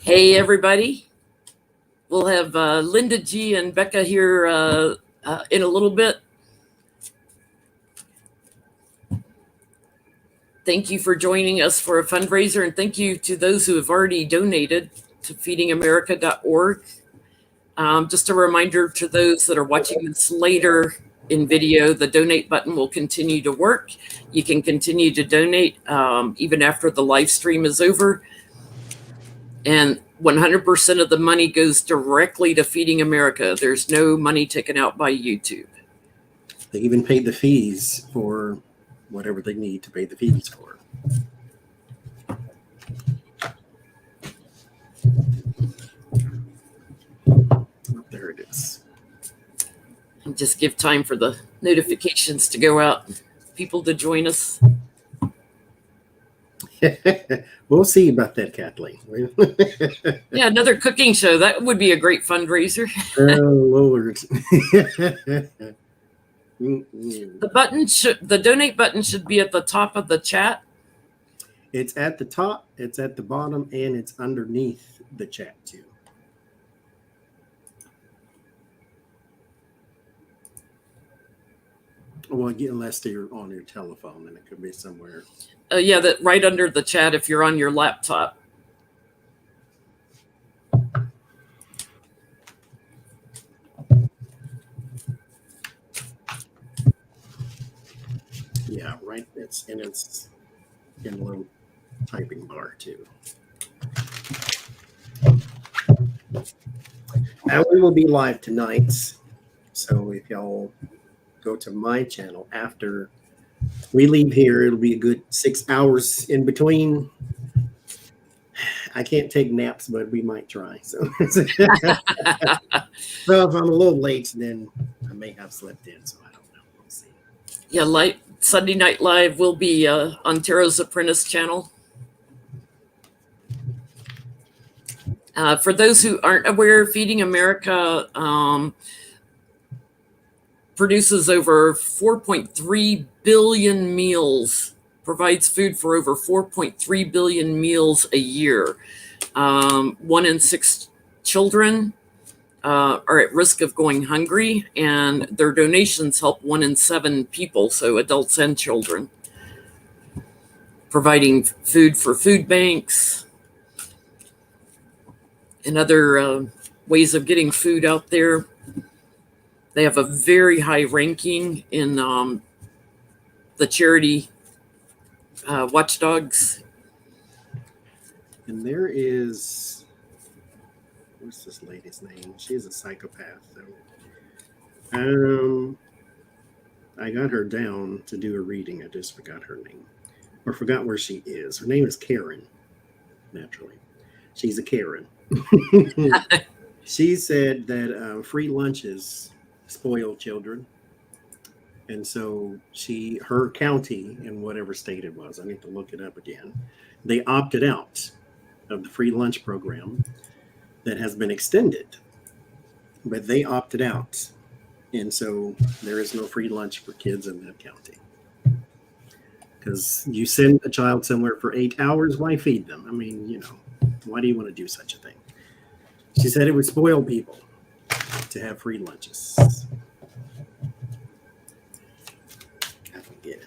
Hey, everybody. We'll have Linda G and Becca here in a little bit. Thank you for joining us for a fundraiser, and thank you to those who have already donated to feedingamerica.org. Just a reminder to those that are watching this later in video, the donate button will continue to work. You can continue to donate even after the live stream is over. And 100% of the money goes directly to Feeding America. There's no money taken out by YouTube. They even paid the fees for whatever they need to pay the fees for. Oh, there it is. And just give time for the notifications to go out, people to join us. We'll see about that, Kathleen. Yeah, another cooking show. That would be a great fundraiser. Oh, Lord. The donate button should be at the top of the chat. It's at the top, it's at the bottom, and it's underneath the chat too. Well, unless you're on your telephone, then it could be somewhere. Yeah, that right under the chat if you're on your laptop. Yeah, right. It's in the little typing bar too. And we will be live tonight. So if y'all go to my channel after we leave here, it'll be a good 6 hours in between. I can't take naps, but we might try. So, well, if I'm a little late, then I may have slept in. So I don't know. We'll see. Yeah, Sunday Night Live will be on Tara's Apprentice channel. For those who aren't aware, Feeding America produces over 4.3 billion meals, provides food for over 4.3 billion meals a year. 1 in 6 children are at risk of going hungry, and their donations help 1 in 7 people, so adults and children. Providing food for food banks and other ways of getting food out there. They have a very high ranking in the charity watchdogs. And there is, what's this lady's name? She's a psychopath. So, I got her down to do a reading. I just forgot her name, or forgot where she is. Her name is Karen. Naturally, she's a Karen. She said that free lunches spoil children, and so her county in whatever state it was, I need to look it up again, they opted out of the free lunch program that has been extended, but they opted out, and so there is no free lunch for kids in that county, because you send a child somewhere for 8 hours, why feed them? I mean, why do you want to do such a thing? She said it would spoil people to have free lunches. I don't get it.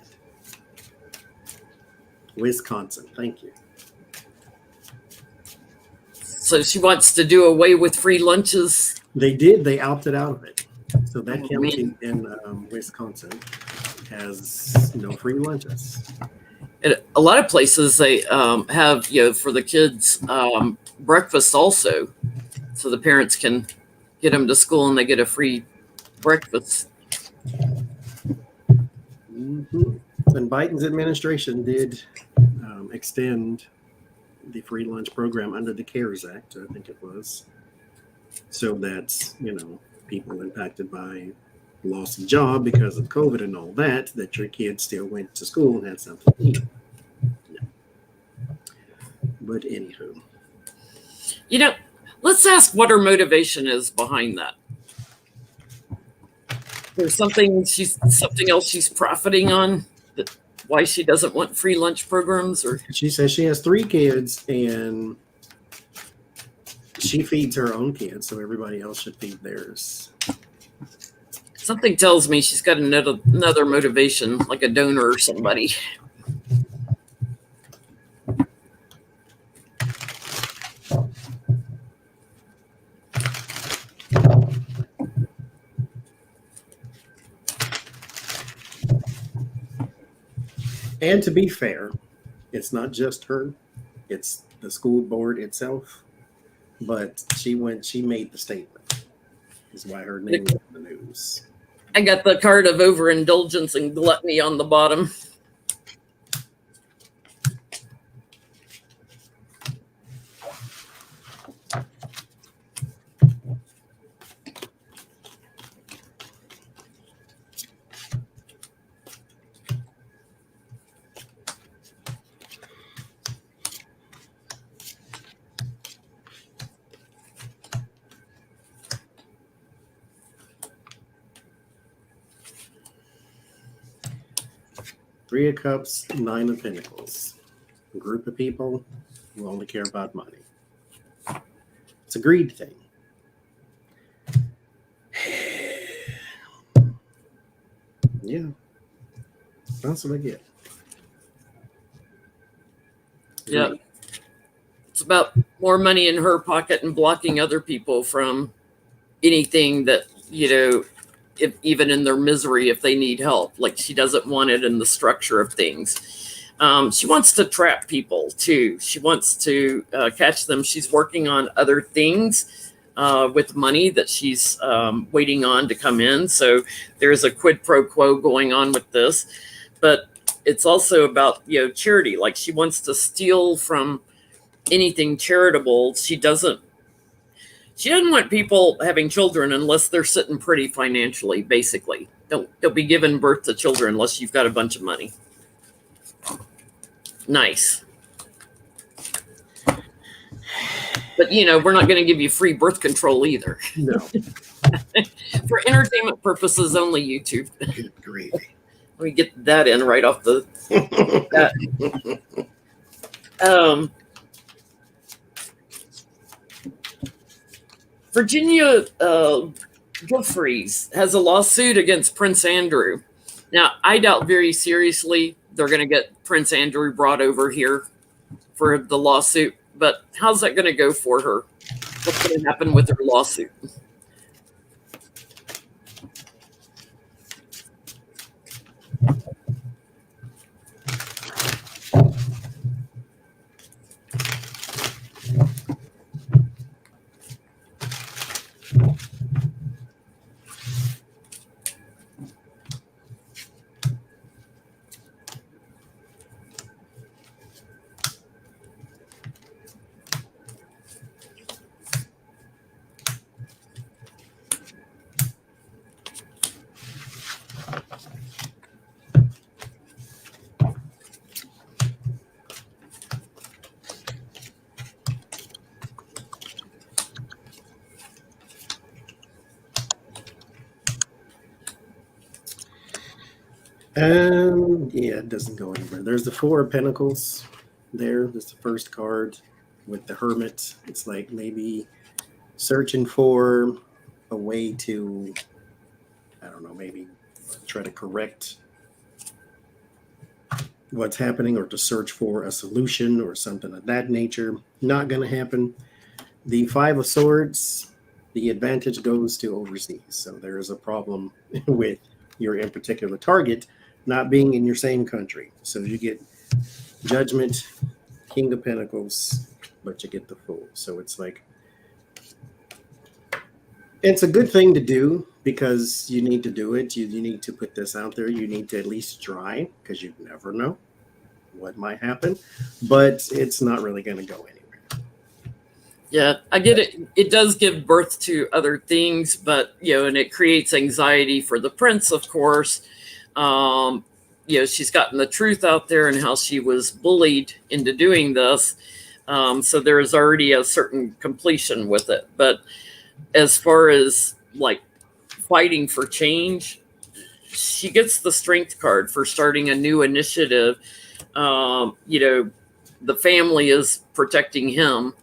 Wisconsin, thank you. So she wants to do away with free lunches. They did. They opted out of it. So that county in Wisconsin has no free lunches. And a lot of places they have, for the kids, breakfast also. So the parents can get them to school and they get a free breakfast. Mm-hmm. And Biden's administration did extend the free lunch program under the CARES Act, I think it was, so that, people impacted by loss of job because of COVID and all that your kids still went to school and had something to eat. Yeah. But anywho. Let's ask what her motivation is behind that. There's something else she's profiting on, why she doesn't want free lunch programs? Or she says she has 3 kids, and She feeds her own kids, so everybody else should feed theirs. Something tells me she's got another motivation, like a donor or somebody. And to be fair, it's not just her, it's the school board itself. But she made the statement, is why her name is in the news. I got the card of overindulgence and gluttony on the bottom. Three of Cups, Nine of Pentacles. A group of people who only care about money. It's a greed thing. Yeah. That's what I get. Yeah. It's about more money in her pocket and blocking other people from anything that, if even in their misery, if they need help. Like, she doesn't want it in the structure of things. She wants to trap people too. She wants to catch them. She's working on other things with money that she's waiting on to come in. So there's a quid pro quo going on with this. But it's also about, charity. Like, she wants to steal from anything charitable. She doesn't want people having children unless they're sitting pretty financially, basically. Don't be giving birth to children unless you've got a bunch of money. Nice. But, we're not going to give you free birth control either. No. For entertainment purposes only, YouTube. Good grief. Let me get that in right off the bat. Virginia Gilfreys has a lawsuit against Prince Andrew. Now, I doubt very seriously they're going to get Prince Andrew brought over here for the lawsuit. But how's that going to go for her? What's going to happen with her lawsuit? Yeah, it doesn't go anywhere. There's the Four of Pentacles there. That's the first card with the Hermit. It's like maybe searching for a way to, I don't know, maybe try to correct what's happening or to search for a solution or something of that nature. Not going to happen. The Five of Swords, the advantage goes to overseas. So there is a problem with your in particular target not being in your same country. So you get Judgment, King of Pentacles, but you get the Fool. So it's like, it's a good thing to do because you need to do it. You need to put this out there. You need to at least try because you never know what might happen. But it's not really going to go anywhere. Yeah, I get it. It does give birth to other things, but, and it creates anxiety for the prince, of course. She's gotten the truth out there and how she was bullied into doing this. So there is already a certain completion with it. But as far as like fighting for change, she gets the strength card for starting a new initiative. The family is protecting him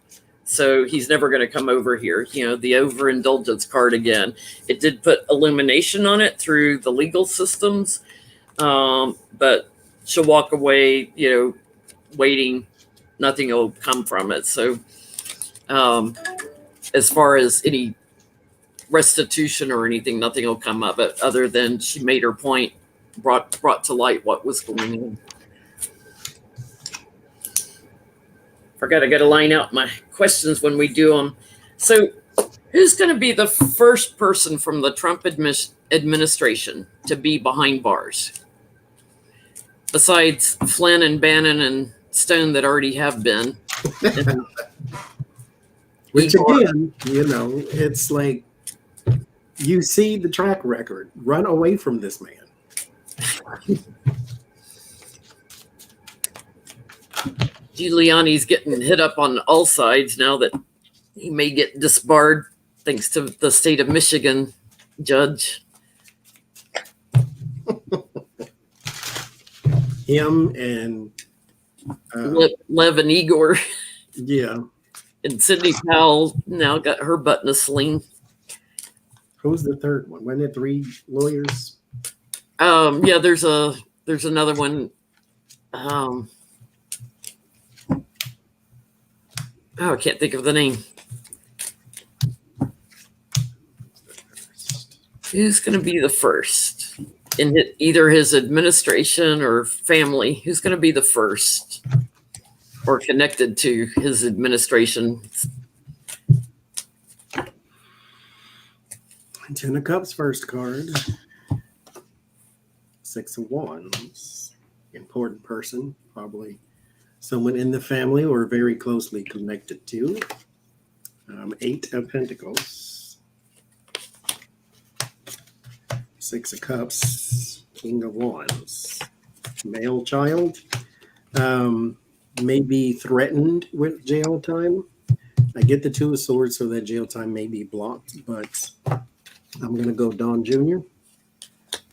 So he's never going to come over here. The overindulgence card again. It did put illumination on it through the legal systems, but she'll walk away, waiting. Nothing will come from it. So as far as any restitution or anything, nothing will come of it other than she made her point, brought to light what was going on. Forgot I got to line out my questions when we do them. So who's going to be the first person from the Trump administration to be behind bars? Besides Flynn and Bannon and Stone that already have been. Which again, it's like, you see the track record. Run away from this man. Giuliani's getting hit up on all sides now that he may get disbarred thanks to the state of Michigan judge. Him and Lev and Igor. Yeah. And Sidney Powell now got her butt in a sling. Who's the third one? Wasn't it 3 lawyers? Yeah, there's another one. I can't think of the name. Who's going to be the first in either his administration or family? Who's going to be the first or connected to his administration? 10 of Cups first card. 6 of Wands. Important person, probably someone in the family or very closely connected to. 8 of Pentacles. 6 of Cups. King of Wands. Male child. May be threatened with jail time. I get the 2 of Swords, so that jail time may be blocked, but I'm going to go Don Jr.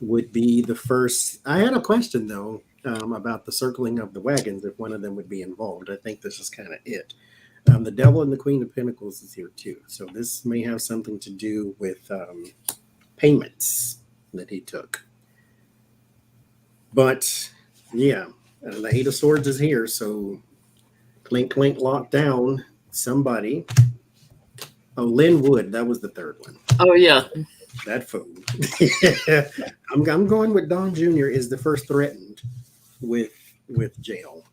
would be the first. I had a question, though, about the circling of the wagons, if one of them would be involved. I think this is kind of it. The Devil and the Queen of Pentacles is here, too. So this may have something to do with payments that he took. But, yeah, the 8 of Swords is here, so clink, clink, locked down. Somebody. Oh, Lynn Wood. That was the third one. Oh, yeah. That fool. I'm going with Don Jr. is the first threatened with jail.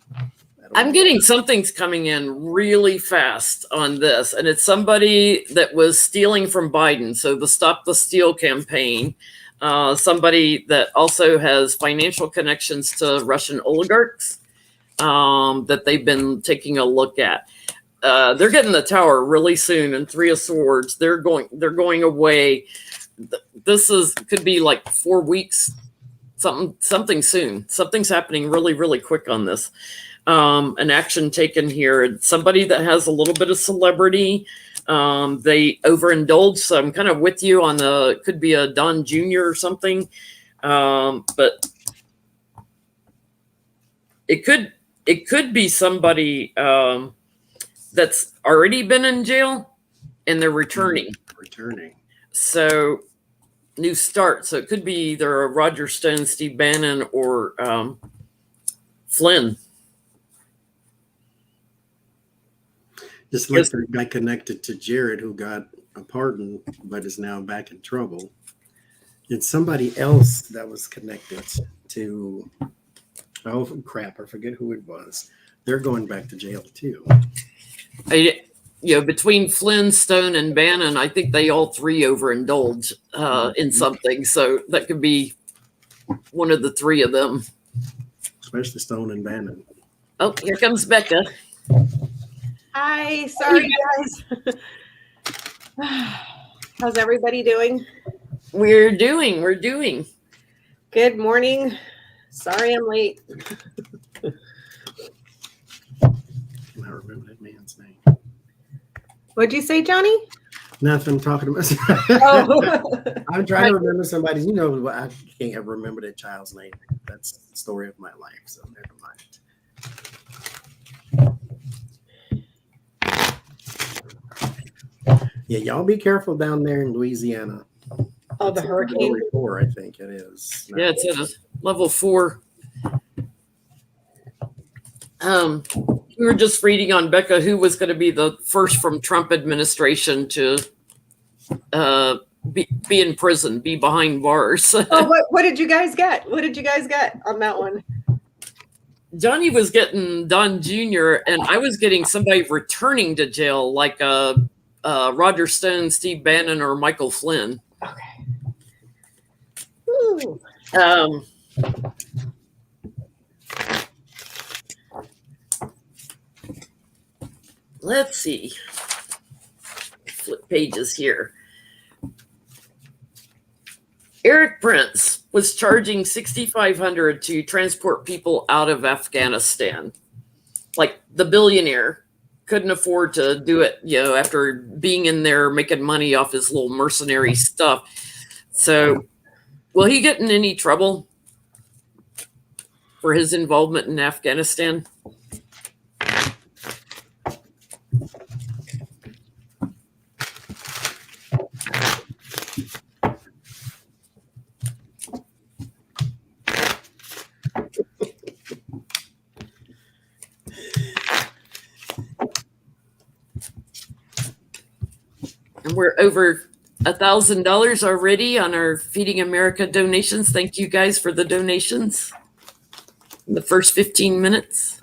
I'm getting something's coming in really fast on this, and it's somebody that was stealing from Biden. So the Stop the Steal campaign, somebody that also has financial connections to Russian oligarchs that they've been taking a look at. They're getting the tower really soon, and 3 of Swords. They're going away. This could be like 4 weeks, something soon. Something's happening really, really quick on this. An action taken here. Somebody that has a little bit of celebrity. They overindulge. So I'm kind of with you on could be a Don Jr. or something. But it could be somebody that's already been in jail and they're returning. So new start. So it could be either a Roger Stone, Steve Bannon, or Flynn. Just like the guy connected to Jared who got a pardon but is now back in trouble. It's somebody else that was connected to, oh crap, I forget who it was. They're going back to jail too. Between Flynn, Stone, and Bannon, I think they all 3 overindulge in something. So that could be one of the 3 of them. Especially Stone and Bannon. Oh, here comes Becca. Hi, sorry guys. How's everybody doing? We're doing. Good morning. Sorry I'm late. I remember that man's name. What'd you say, Johnny? Nothing, talking about. Oh. I'm trying to remember somebody's, I can't ever remember that child's name. That's the story of my life, so never mind. Yeah, y'all be careful down there in Louisiana. Oh, the It's hurricane. Category 4, I think it is. No. Yeah, it's at a level 4. We were just reading on Becca who was going to be the first from Trump administration to be in prison, be behind bars. Oh, what did you guys get? What did you guys get on that one? Johnny was getting Don Jr. and I was getting somebody returning to jail, like Roger Stone, Steve Bannon, or Michael Flynn. Okay. Ooh. Let's see. Flip pages here. Eric Prince was charging $6,500 to transport people out of Afghanistan. Like the billionaire couldn't afford to do it, after being in there making money off his little mercenary stuff. So, will he get in any trouble for his involvement in Afghanistan? And we're over $1,000 already on our Feeding America donations. Thank you guys for the donations in the first 15 minutes.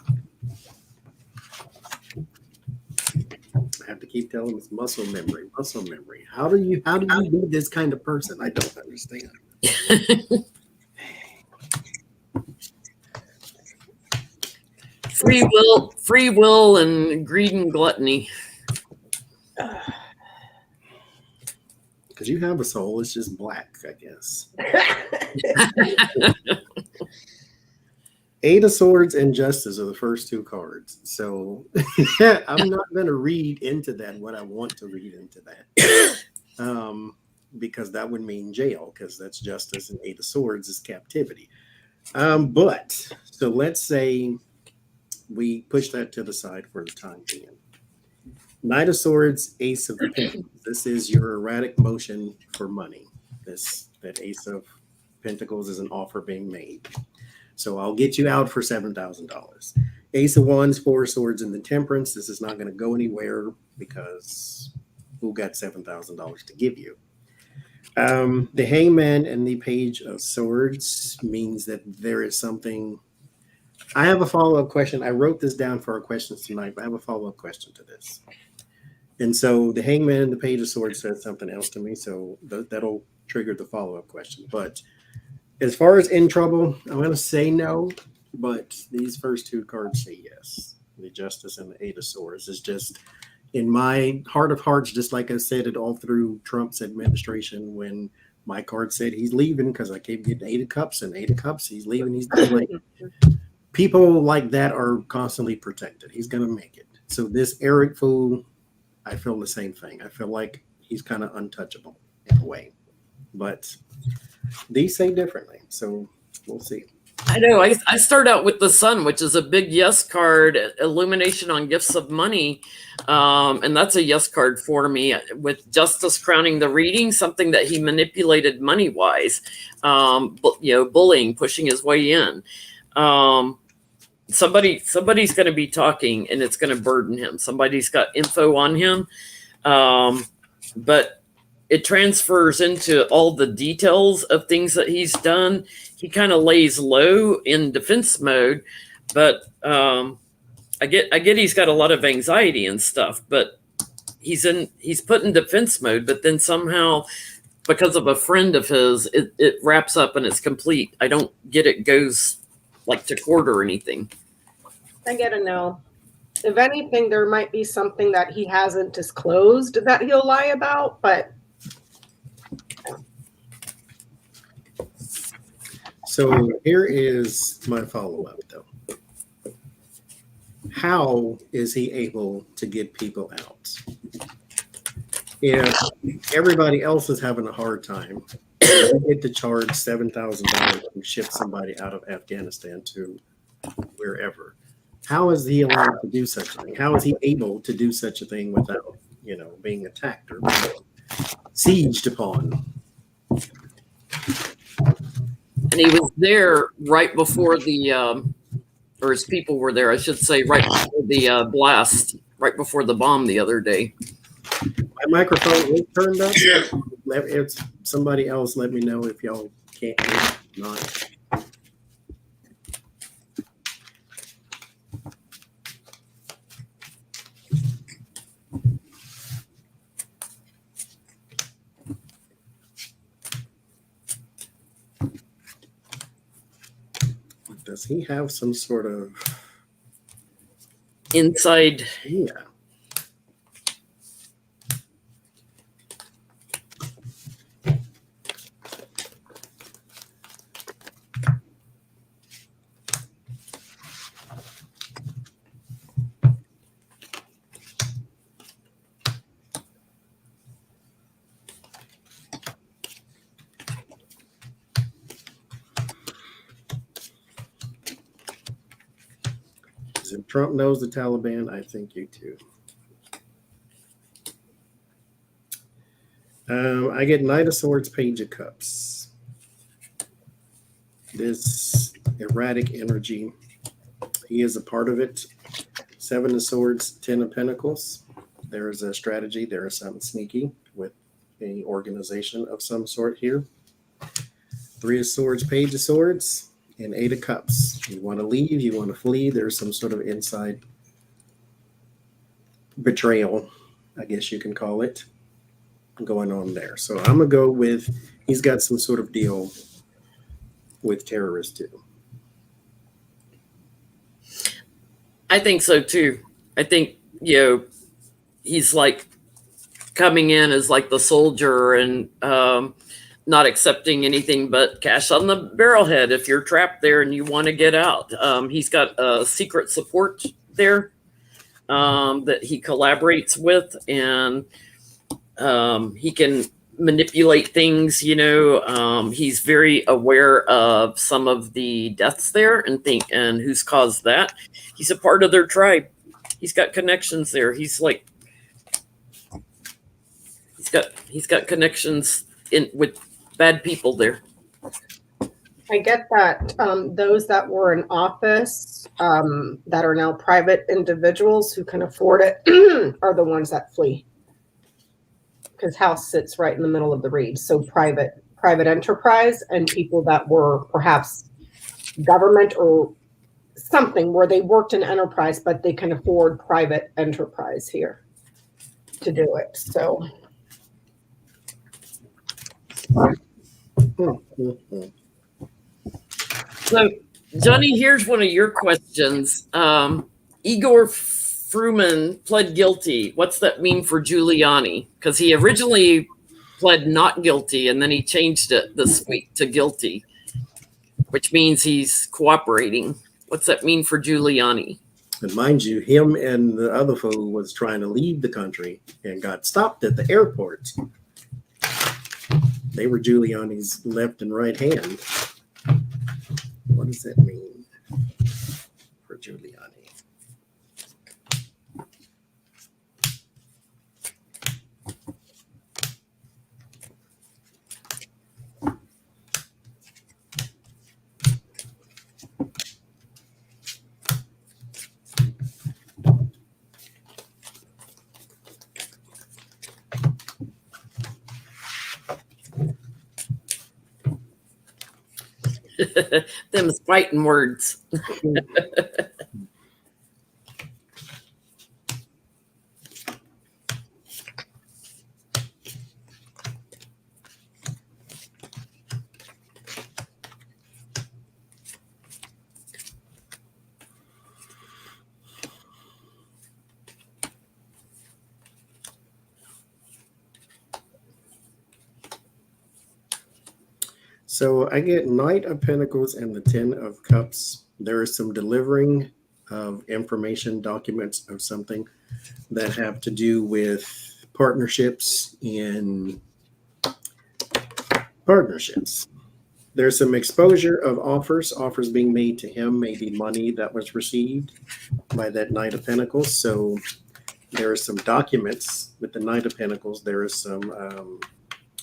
I have to keep telling it's muscle memory. How do you be this kind of person? I don't understand. Free will and greed and gluttony. Because you have a soul, it's just black, I guess. Eight of Swords and Justice are the first two cards. So I'm not going to read into that what I want to read into that. Because that would mean jail, because that's justice, and Eight of Swords is captivity. But so let's say we push that to the side for the time being. Knight of Swords, Ace of Pentacles. This is your erratic motion for money. That Ace of Pentacles is an offer being made. So I'll get you out for $7,000. Ace of Wands, Four of Swords, and the Temperance. This is not going to go anywhere because who got $7,000 to give you? The Hangman and the Page of Swords means that there is something. I have a follow-up question. I wrote this down for our questions tonight, but I have a follow-up question to this. And so the Hangman and the Page of Swords said something else to me, so that'll trigger the follow-up question. But as far as in trouble, I'm going to say no, but these first two cards say yes. The Justice and the Eight of Swords is just, in my heart of hearts, just like I said it all through Trump's administration when my card said he's leaving because I kept getting Eight of Cups and Eight of Cups. He's leaving. He's like, people like that are constantly protected. He's going to make it. So this Eric fool, I feel the same thing. I feel like he's kind of untouchable in a way. But these say differently. So we'll see. I know. I start out with the Sun, which is a big yes card, illumination on gifts of money. And that's a yes card for me, with Justice crowning the reading, something that he manipulated money-wise, bullying, pushing his way in. Somebody's going to be talking and it's going to burden him. Somebody's got info on him. But it transfers into all the details of things that he's done. He kind of lays low in defense mode, but I get he's got a lot of anxiety and stuff, but he's put in defense mode, but then somehow because of a friend of his, it wraps up and it's complete. I don't get it goes like to court or anything. I get a no. If anything, there might be something that he hasn't disclosed that he'll lie about, but. So here is my follow-up, though. How is he able to get people out? If everybody else is having a hard time, they get to charge $7,000 to ship somebody out of Afghanistan to wherever. How is he allowed to do such a thing? How is he able to do such a thing without, being attacked or sieged upon. And he was there right before or his people were there, I should say, right before the blast, right before the bomb the other day. My microphone is turned up. If somebody else, let me know if y'all can't hear it or not. Does he have some sort of inside? Yeah. If Trump knows the Taliban, I think you too. I get Knight of Swords, Page of Cups. This erratic energy, he is a part of it. Seven of Swords, 10 of Pentacles. There is a strategy. There is something sneaky with a organization of some sort here. Three of Swords, Page of Swords, and 8 of Cups. You want to leave, you want to flee. There's some sort of inside betrayal, I guess you can call it, going on there. So I'm going to go with he's got some sort of deal with terrorists too. I think so too. I think, he's like coming in as like the soldier and not accepting anything but cash on the barrelhead if you're trapped there and you want to get out. He's got a secret support there that he collaborates with, and he can manipulate things. He's very aware of some of the deaths there and who's caused that. He's a part of their tribe. He's got connections there. He's got connections with bad people there. I get that those that were in office that are now private individuals who can afford it are the ones that flee, because House sits right in the middle of the read. So private enterprise and people that were perhaps government or something where they worked in enterprise, but they can afford private enterprise here to do it. So. So, Johnny, here's one of your questions. Igor Fruman pled guilty. What's that mean for Giuliani? Because he originally pled not guilty, and then he changed it this week to guilty, which means he's cooperating. What's that mean for Giuliani? And mind you, him and the other fool was trying to leave the country and got stopped at the airport. They were Giuliani's left and right hand. What does that mean for Giuliani? Them fighting words. So I get Knight of Pentacles and the 10 of Cups. There is some delivering of information, documents of something that have to do with partnerships and partnerships. There's some exposure of offers being made to him, maybe money that was received by that Knight of Pentacles. So There are some documents with the Knight of Pentacles. There is some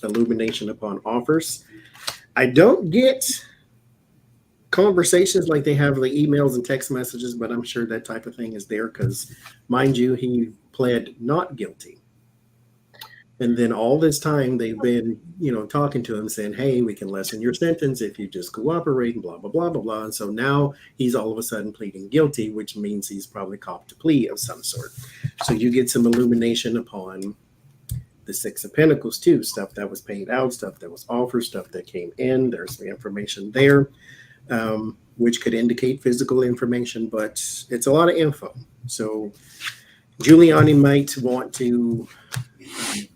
illumination upon offers. I don't get conversations like they have, like emails and text messages, but I'm sure that type of thing is there because, mind you, he pled not guilty. And then all this time they've been, talking to him saying, hey, we can lessen your sentence if you just cooperate and blah, blah, blah, blah, blah. And so now he's all of a sudden pleading guilty, which means he's probably copped a plea of some sort. So you get some illumination upon the Six of Pentacles too, stuff that was paid out, stuff that was offered, stuff that came in. There's the information there, which could indicate physical information, but it's a lot of info. So Giuliani might want to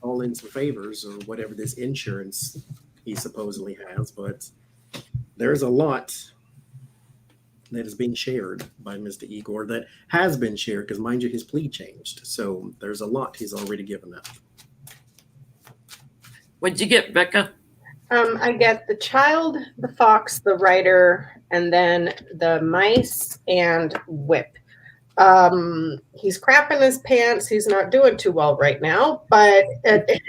call in some favors or whatever this insurance he supposedly has, but there's a lot that is being shared by Mr. Igor that has been shared because, mind you, his plea changed. So there's a lot he's already given up. What'd you get, Becca? I get the child, the fox, the rider, and then the mice and whip. He's crapping his pants. He's not doing too well right now, but it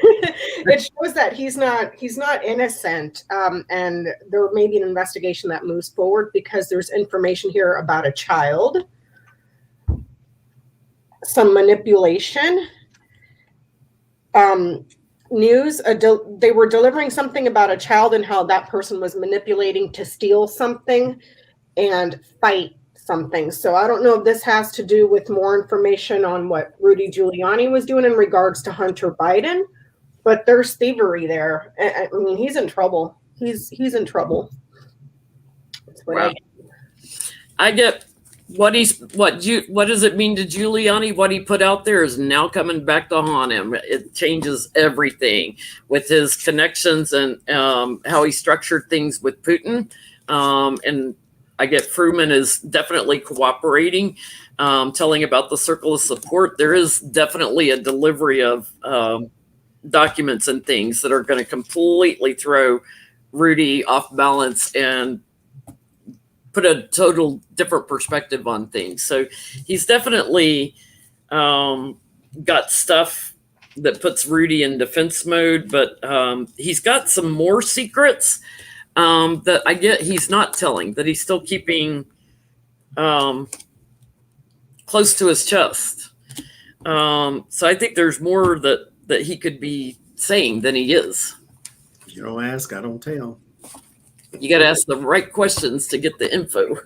shows that he's not innocent. And there may be an investigation that moves forward because there's information here about a child, some manipulation, news. They were delivering something about a child and how that person was manipulating to steal something and fight something. So I don't know if this has to do with more information on what Rudy Giuliani was doing in regards to Hunter Biden, but there's thievery there. I mean, he's in trouble. He's in trouble. That's what Wow. I get what does it mean to Giuliani? What he put out there is now coming back to haunt him. It changes everything with his connections and how he structured things with Putin. And I get Fruman is definitely cooperating, telling about the circle of support. There is definitely a delivery of documents and things that are going to completely throw Rudy off balance and put a total different perspective on things. So he's definitely got stuff that puts Rudy in defense mode, but he's got some more secrets that I get he's not telling, that he's still keeping close to his chest. So I think there's more that he could be saying than he is. You don't ask, I don't tell. You got to ask the right questions to get the info.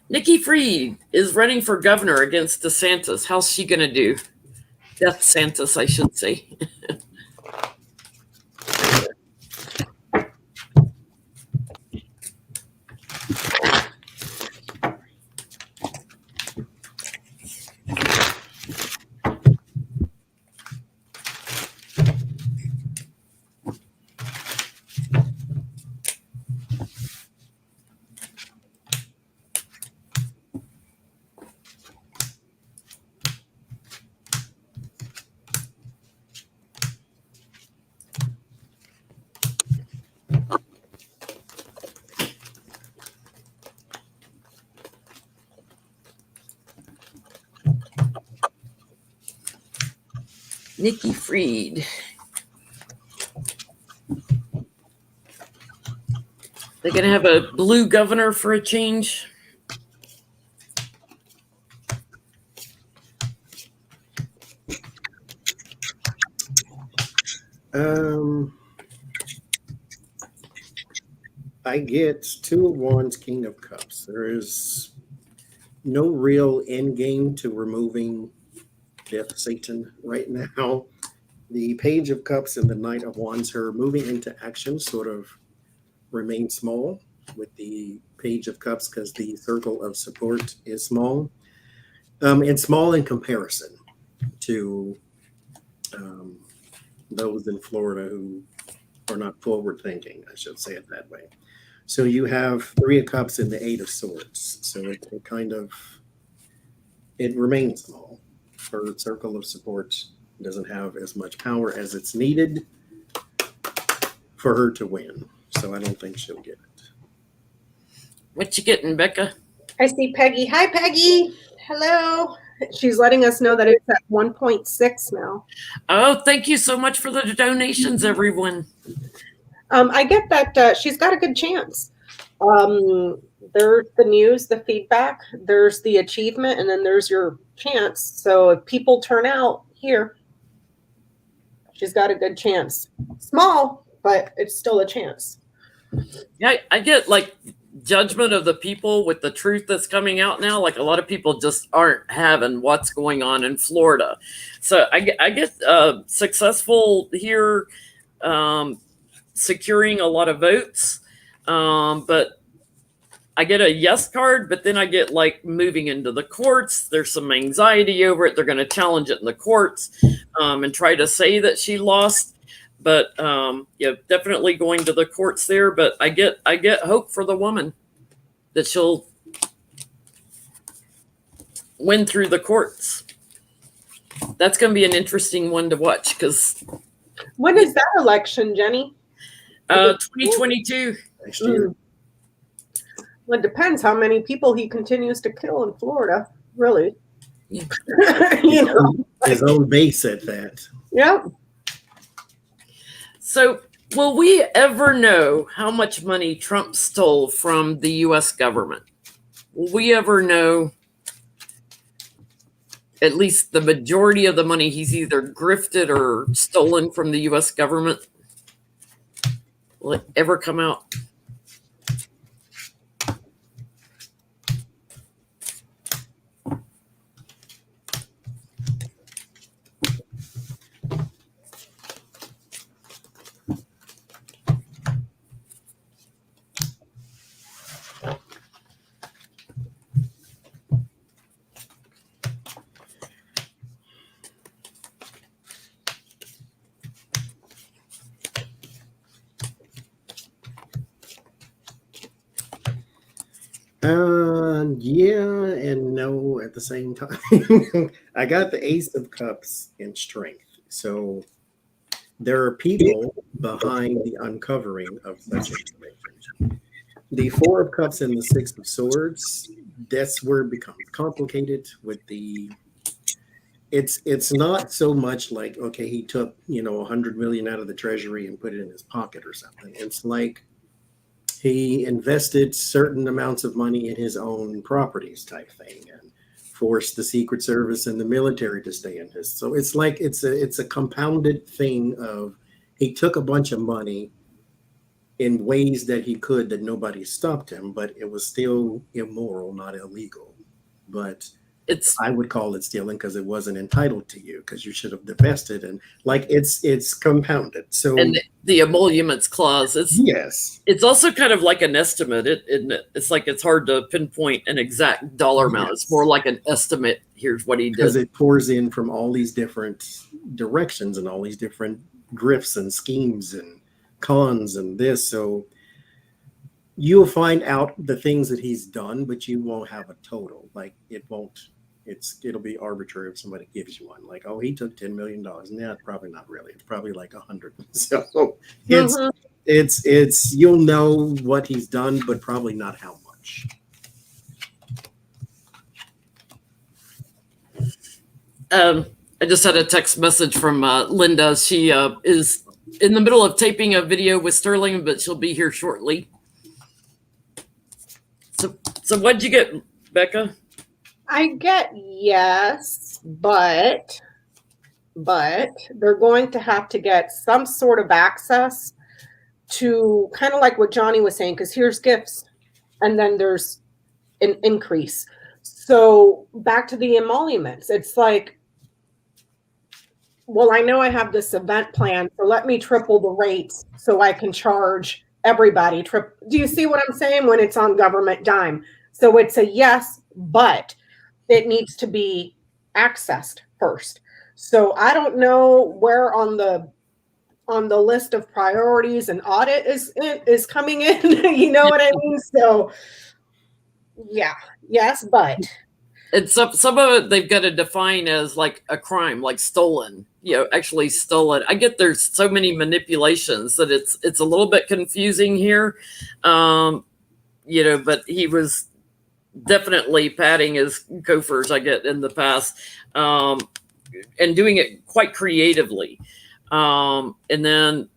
Nikki Fried is running for governor against DeSantis. How's she going to do? Death Santis, I should say. Nikki Fried. They're going to have a blue governor for a change. I get Two of Wands, King of Cups. There is no real end game to removing Death Satan right now. The Page of Cups and the Knight of Wands are moving into action, sort of remain small with the Page of Cups because the circle of support is small. And small in comparison to those in Florida who are not forward thinking, I should say it that way. So you have Three of Cups and the Eight of Swords. So it remains small. Her circle of support doesn't have as much power as it's needed for her to win. So I don't think she'll get it. What you getting, Becca? I see Peggy. Hi, Peggy. Hello. She's letting us know that it's at 1.6 now. Oh, thank you so much for the donations, everyone. I get that she's got a good chance. There's the news, the feedback, there's the achievement, and then there's your chance. So if people turn out here, she's got a good chance. Small, but it's still a chance. Yeah, I get like judgment of the people with the truth that's coming out now. Like a lot of people just aren't having what's going on in Florida. So I get successful here, securing a lot of votes. But I get a yes card, but then I get like moving into the courts. There's some anxiety over it. They're going to challenge it in the courts and try to say that she lost. But yeah, definitely going to the courts there. But I get hope for the woman that she'll win through the courts. That's going to be an interesting one to watch because. When is that election, Jenny? 2022. Next year. Well, it depends how many people he continues to kill in Florida, really. Yeah. His own base at that. Yep. So, will we ever know how much money Trump stole from the U.S. government? Will we ever know at least the majority of the money he's either grifted or stolen from the U.S. government? Will it ever come out? Yeah and no at the same time. I got the Ace of Cups in strength. So there are people behind the uncovering of such information. The Four of Cups and the Six of Swords, that's where it becomes complicated with the it's not so much like, okay, he took, 100 million out of the treasury and put it in his pocket or something. It's like he invested certain amounts of money in his own properties type thing and forced the Secret Service and the military to stay in his. So it's like it's a compounded thing of he took a bunch of money in ways that he could that nobody stopped him, but it was still immoral, not illegal. But I would call it stealing because it wasn't entitled to you because you should have divested, and like it's compounded. So and the emoluments clause is yes, it's also kind of like an estimate. It's like it's hard to pinpoint an exact dollar amount. Yes. It's more like an estimate. Here's what he did because it pours in from all these different directions and all these different grifts and schemes and cons and this. So you'll find out the things that he's done, but you won't have a total. Like it'll be arbitrary if somebody gives you one. Like, oh, he took $10 million. Nah, probably not really. It's probably like 100. So it's you'll know what he's done, but probably not how much. I just had a text message from Linda. She is in the middle of taping a video with Sterling, but she'll be here shortly. So what'd you get, Becca? I get yes, but they're going to have to get some sort of access to kind of like what Johnny was saying, because here's gifts and then there's an increase. So back to the emoluments, it's like, well, I know I have this event plan, so let me triple the rates so I can charge everybody. Do you see what I'm saying? When it's on government dime. So it's a yes, but it needs to be accessed first. So I don't know where on the list of priorities and audit is coming in. You know what I mean? So yeah, yes, but. And some of it they've got to define as like a crime, like stolen, actually stolen. I get there's so many manipulations that it's a little bit confusing here. But he was definitely padding his gophers, I get in the past, and doing it quite creatively. And then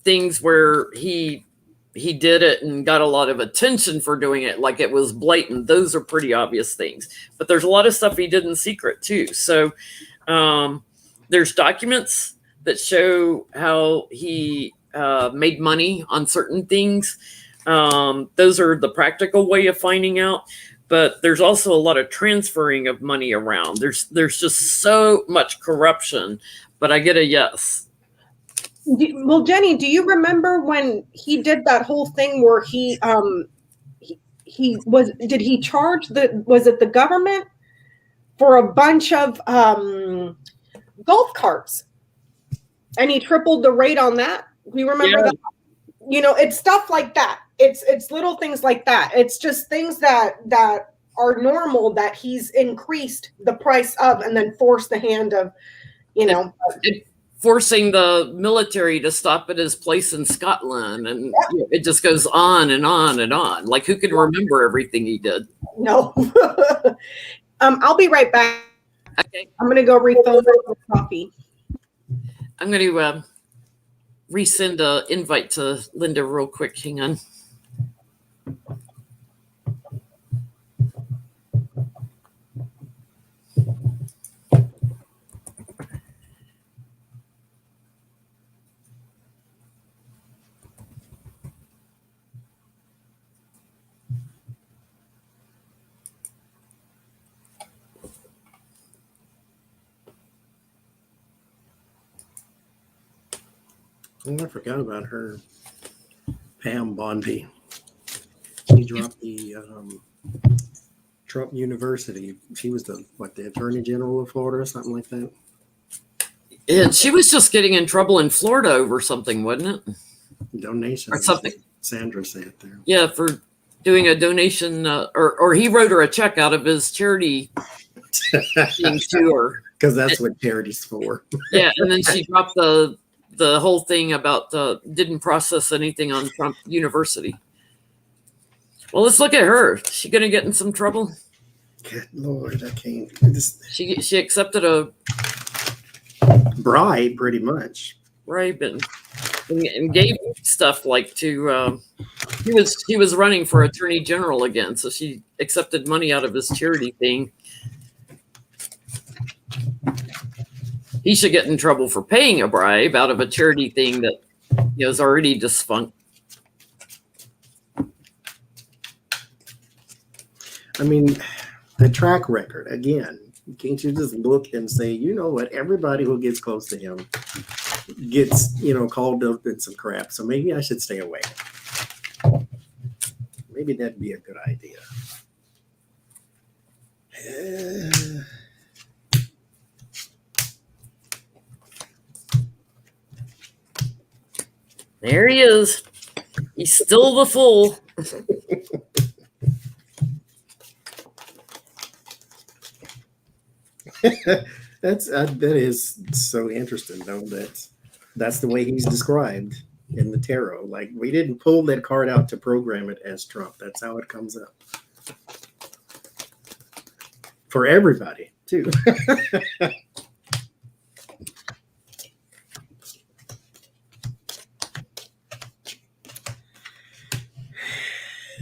things where he did it and got a lot of attention for doing it, like it was blatant. Those are pretty obvious things. But there's a lot of stuff he did in secret too. So there's documents that show how he made money on certain things. Those are the practical way of finding out. But there's also a lot of transferring of money around. There's just so much corruption. But I get a yes. Well, Jenny, do you remember when he did that whole thing where he did he charge was it the government for a bunch of golf carts, and he tripled the rate on that? Do you remember that? You know, it's stuff like that. It's little things like that. It's just things that are normal that he's increased the price of and then forced the hand of, you know. Forcing the military to stop at his place in Scotland, and it just goes on and on and on. Like, who can remember everything he did? No. I'll be right back. Okay. I'm going to go refill the coffee. I'm going to resend an invite to Linda real quick. Hang on. Oh, I forgot about her. Pam Bondi. She dropped the Trump University. She was the Attorney General of Florida or something like that. And she was just getting in trouble in Florida over something, wasn't it? Donation or something. Sandra said there. Yeah, for doing a donation, or he wrote her a check out of his charity thing to her. Because that's what charity's for. Yeah, and then she dropped the whole thing about didn't process anything on Trump University. Well, let's look at her. Is she going to get in some trouble? Good Lord, I can't. She accepted a bribe, pretty much. Bribe and gave stuff like to. He was running for Attorney General again, so she accepted money out of his charity thing. He should get in trouble for paying a bribe out of a charity thing that is already defunct. I mean, the track record, again, can't you just look and say, you know what, everybody who gets close to him gets, called up in some crap, so maybe I should stay away. Maybe that'd be a good idea. There he is. He's still the fool. That is so interesting, though. That's the way he's described in the tarot. Like, we didn't pull that card out to program it as Trump. That's how it comes up for everybody, too.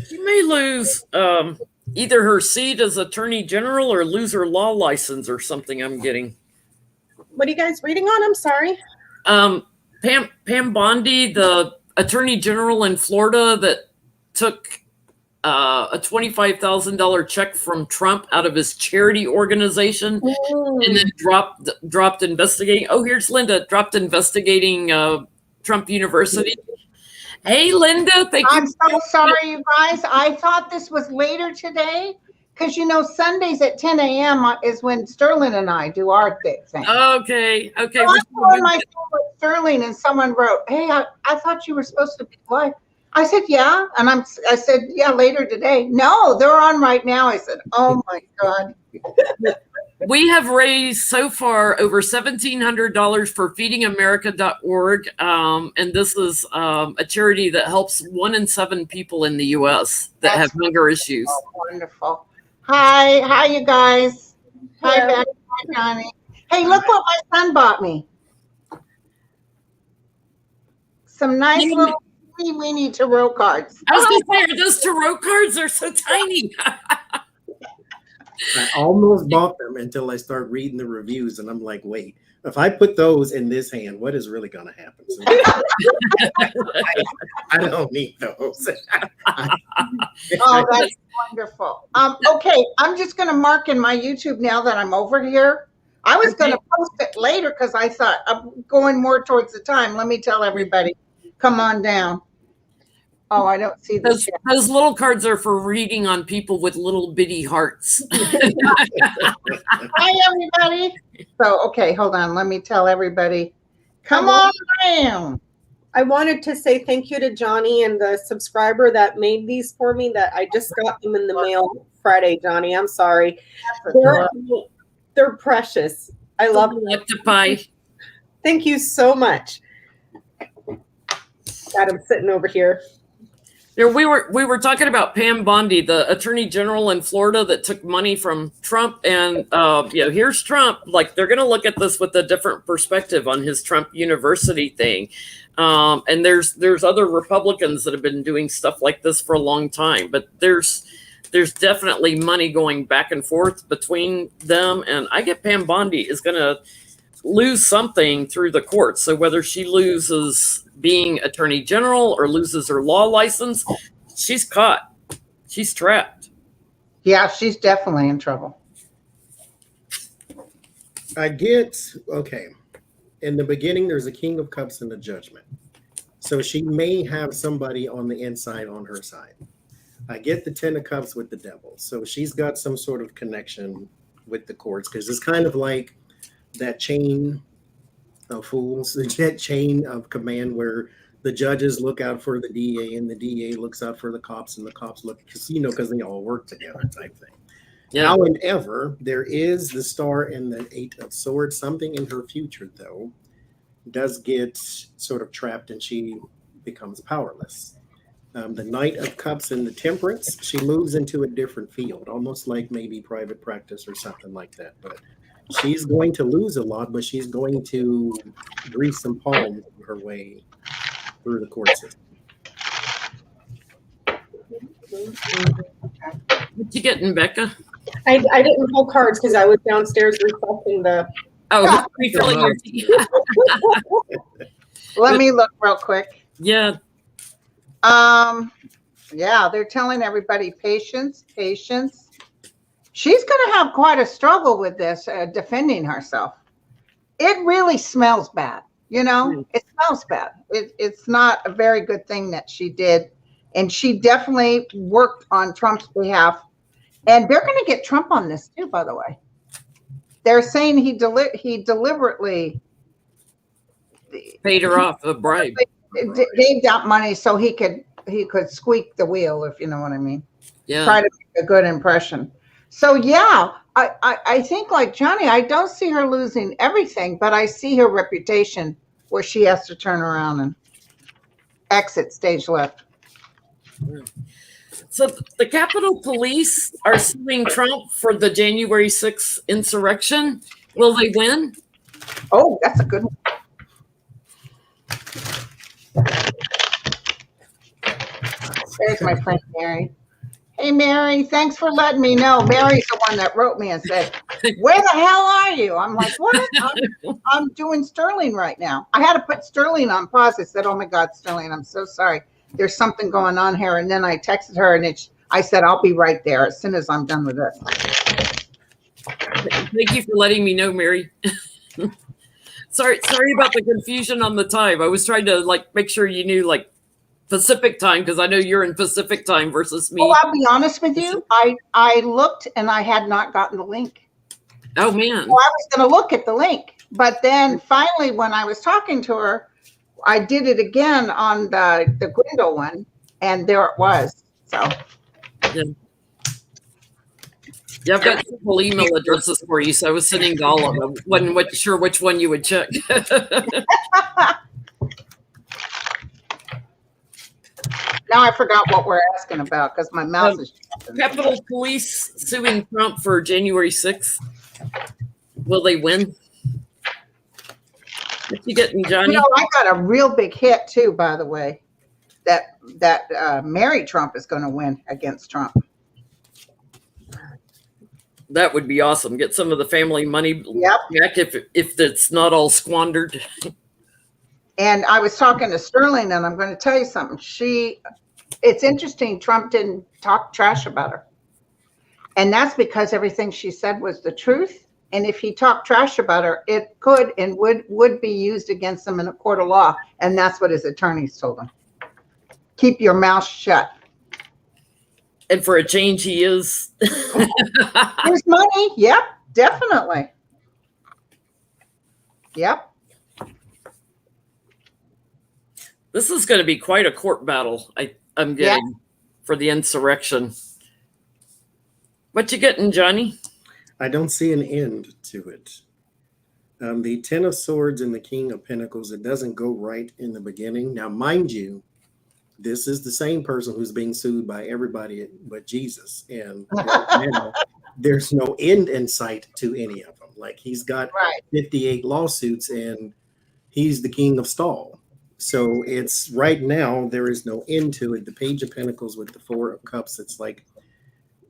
She may lose either her seat as Attorney General or lose her law license or something. I'm getting. What are you guys reading on? I'm sorry. Pam Bondi, the Attorney General in Florida that took a $25,000 check from Trump out of his charity organization and then dropped investigating. Oh, here's Linda. Dropped investigating Trump University. Hey, Linda. I'm so sorry, you guys. I thought this was later today because, Sundays at 10 a.m. is when Sterling and I do our thing. Okay. So I'm on my phone with Sterling, and someone wrote, "Hey, I thought you were supposed to be live." I said, "Yeah," and I said, "Yeah, later today." No, they're on right now. I said, "Oh my God." We have raised so far over $1,700 for feedingamerica.org. And this is a charity that helps 1 in 7 people in the U.S. that have hunger issues. Oh, wonderful. Hi, you guys. Hi, Hello. Becky. Hi, Johnny. Hey, look what my son bought me. Some nice little weeny tarot cards. I was going to say, are those tarot cards? They're so tiny. I almost bought them until I start reading the reviews, and I'm like, wait, if I put those in this hand, what is really going to happen? So I don't need those. Oh, that's wonderful. Okay, I'm just going to mark in my YouTube now that I'm over here. I was going to post it later because I thought I'm going more towards the time. Let me tell everybody, come on down. Oh, I don't see the chat. Those little cards are for reading on people with little bitty hearts. Hi, everybody. So, okay, hold on. Let me tell everybody, come on down. I wanted to say thank you to Johnny and the subscriber that made these for me. That I just got them in the mail Friday, Johnny. I'm sorry. They're precious. I love them. Thank you so much. Got him sitting over here. We were talking about Pam Bondi, the attorney general in Florida that took money from Trump, and here's Trump. Like, they're going to look at this with a different perspective on his Trump University thing. And there's other Republicans that have been doing stuff like this for a long time, but there's definitely money going back and forth between them. And I get Pam Bondi is going to lose something through the courts. So whether she loses being attorney general or loses her law license, she's caught. She's trapped. Yeah, she's definitely in trouble. Okay. In the beginning, there's a King of Cups and a Judgment. So she may have somebody on the inside on her side. I get the 10 of Cups with the Devil. So she's got some sort of connection with the courts, because it's kind of like that chain of fools, that chain of command where the judges look out for the DA and the DA looks out for the cops and the cops look, because they all work together type thing. Yeah. However, there is the Star and the 8 of Swords. Something in her future, though, does get sort of trapped and she becomes powerless. The Knight of Cups and the Temperance, she moves into a different field, almost like maybe private practice or something like that. But she's going to lose a lot, but she's going to grease some palms her way through the court system. What you getting, Becca? I didn't pull cards because I was downstairs refreshing the. Oh, refilling your tea. Let me look real quick. Yeah. Yeah, they're telling everybody patience. She's going to have quite a struggle with this, defending herself. It really smells bad. It smells bad. It's not a very good thing that she did. And she definitely worked on Trump's behalf. And they're going to get Trump on this too, by the way. They're saying he deliberately paid her off a bribe. Gave that money so he could squeak the wheel, if you know what I mean. Yeah. Try to make a good impression. So yeah, I think like Johnny, I don't see her losing everything, but I see her reputation where she has to turn around and exit stage left. So the Capitol Police are suing Trump for the January 6th insurrection. Will they win? Oh, that's a good one. There's my friend Mary. Hey, Mary, thanks for letting me know. Mary's the one that wrote me and said, where the hell are you? I'm like, what? I'm doing Sterling right now. I had to put Sterling on pause. I said, oh, my God, Sterling, I'm so sorry. There's something going on here. And then I texted her and I said, I'll be right there as soon as I'm done with this. Thank you for letting me know, Mary. Sorry about the confusion on the time. I was trying to make sure you knew Pacific time, because I know you're in Pacific time versus me. Well, I'll be honest with you. I looked and I had not gotten the link. Oh man. So I was going to look at the link, but then finally, when I was talking to her, I did it again on the Grindle one, and there it was. So. Yeah. Yeah, I've got several email addresses for you, so I was sending to all of them. Wasn't sure which one you would check. Now I forgot what we're asking about because my mouth is. Capitol Police suing Trump for January 6th. Will they win? What you getting, Johnny? You know, I got a real big hit too, by the way, that Mary Trump is going to win against Trump. That would be awesome. Get some of the family money back if it's not all squandered. And I was talking to Sterling, and I'm going to tell you something. It's interesting. Trump didn't talk trash about her. And that's because everything she said was the truth. And if he talked trash about her, it could and would be used against him in a court of law. And that's what his attorneys told him. Keep your mouth shut. And for a change, he is. There's money. Yep, definitely. Yep. This is going to be quite a court battle. I'm getting for the insurrection. What you getting, Johnny? I don't see an end to it. The Ten of Swords and the King of Pentacles, it doesn't go right in the beginning. Now, mind you, this is the same person who's being sued by everybody but Jesus. And there's no end in sight to any of them. Like, he's got 58 lawsuits and he's the king of stall. So it's right now, there is no end to it. The Page of Pentacles with the Four of Cups, it's like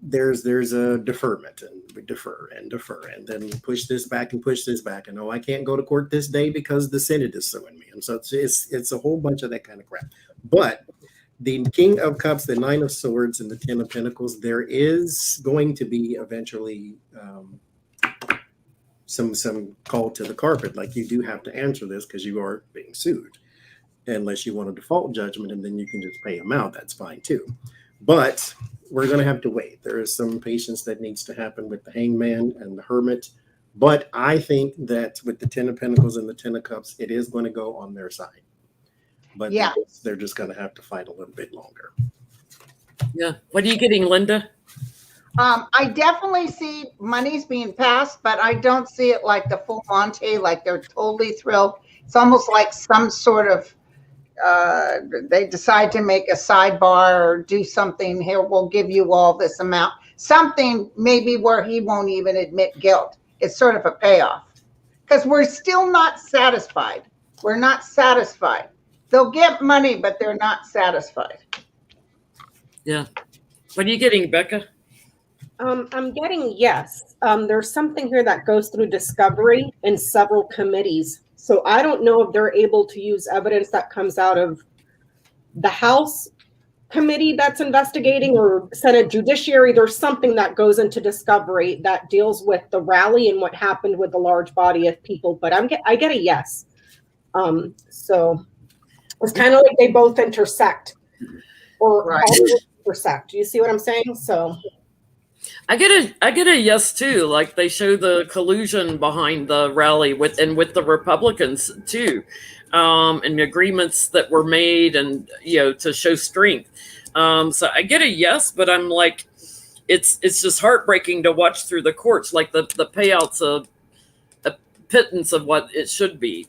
there's a deferment, and we defer and then push this back and push this back. And no, I can't go to court this day because the Senate is suing me. And so it's a whole bunch of that kind of crap. But the King of Cups, the Nine of Swords, and the Ten of Pentacles, there is going to be eventually some call to the carpet. Like, you do have to answer this because you are being sued. Unless you want a default judgment, and then you can just pay them out. That's fine too. But we're going to have to wait. There is some patience that needs to happen with the Hangman and the Hermit. But I think that with the Ten of Pentacles and the Ten of Cups, it is going to go on their side. But they're just going to have to fight a little bit longer. Yeah. What are you getting, Linda? I definitely see money's being passed, but I don't see it like the full Monte, like they're totally thrilled. It's almost like some sort of they decide to make a sidebar or do something. Here, we'll give you all this amount. Something maybe where he won't even admit guilt. It's sort of a payoff because we're still not satisfied. We're not satisfied. They'll get money, but they're not satisfied. Yeah. What are you getting, Becca? I'm getting yes. There's something here that goes through discovery in several committees. So I don't know if they're able to use evidence that comes out of the House committee that's investigating or Senate Judiciary. There's something that goes into discovery that deals with the rally and what happened with the large body of people. But I get a yes. So it's kind of like they both intersect or intersect. Do you see what I'm saying? So I get a yes too. Like, they show the collusion behind the rally with the Republicans too, and agreements that were made, and to show strength. So I get a yes, but I'm like, it's just heartbreaking to watch through the courts. Like, the payouts a pittance of what it should be.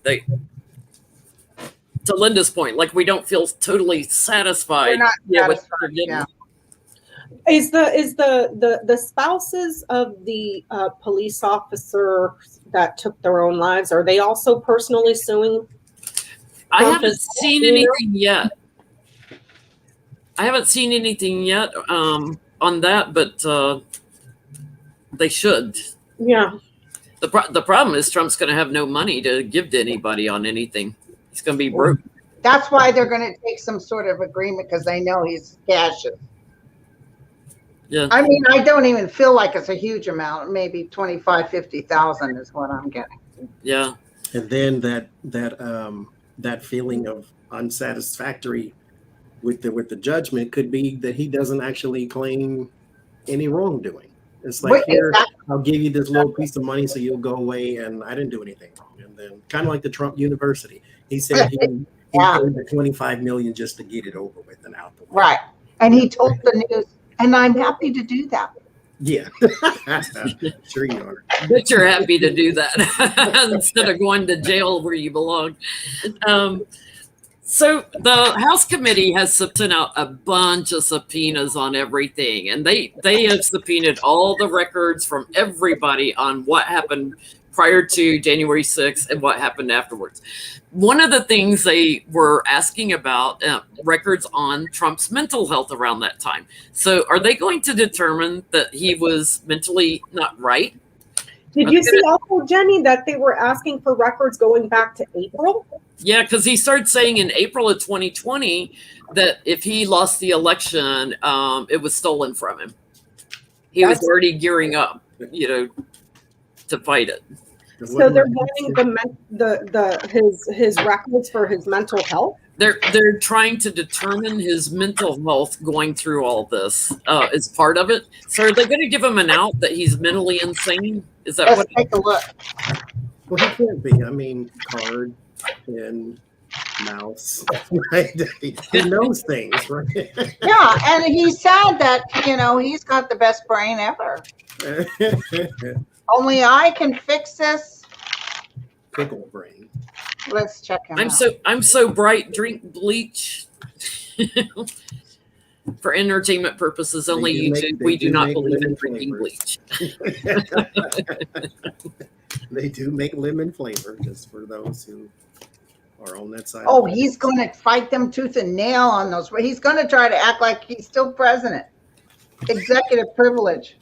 To Linda's point, like, we don't feel totally satisfied. We're not satisfied. Is the spouses of the police officer that took their own lives, are they also personally suing? I haven't seen anything yet. On that, but they should. Yeah. The problem is Trump's going to have no money to give to anybody on anything. He's going to be broke. That's why they're going to take some sort of agreement, because they know he's cashes. Yeah. I mean, I don't even feel like it's a huge amount. Maybe 25,000, 50,000 is what I'm getting. Yeah. And then that feeling of unsatisfactory with the judgment could be that he doesn't actually claim any wrongdoing. It's like, here, I'll give you this little piece of money so you'll go away, and I didn't do anything wrong. And then, kind of like the Trump University, he said he paid the $25 million just to get it over with and out the way. Right. And he told the news, and I'm happy to do that. Yeah. Sure you are. Bet you're happy to do that instead of going to jail where you belong. So the House committee has sent out a bunch of subpoenas on everything, and they have subpoenaed all the records from everybody on what happened prior to January 6th and what happened afterwards. One of the things they were asking about records on Trump's mental health around that time. So are they going to determine that he was mentally not right? Did you see also, Jenny, that they were asking for records going back to April? Yeah, because he started saying in April of 2020 that if he lost the election, it was stolen from him. He was already gearing up, to fight it. So they're wanting his records for his mental health. They're trying to determine his mental health going through all this as part of it. So are they going to give him an out that he's mentally insane? Is that Let's take a look. Well, he can't be. I mean, card and mouse. Right? He knows things, right? Yeah, and he said that, he's got the best brain ever. Only I can fix this. Pickle brain. Let's check him out. I'm so bright. Drink bleach. For entertainment purposes only. YouTube. We do not believe in drinking bleach. They do make lemon flavor, just for those who are on that side. Oh, he's going to fight them tooth and nail on those. He's going to try to act like he's still president. Executive privilege.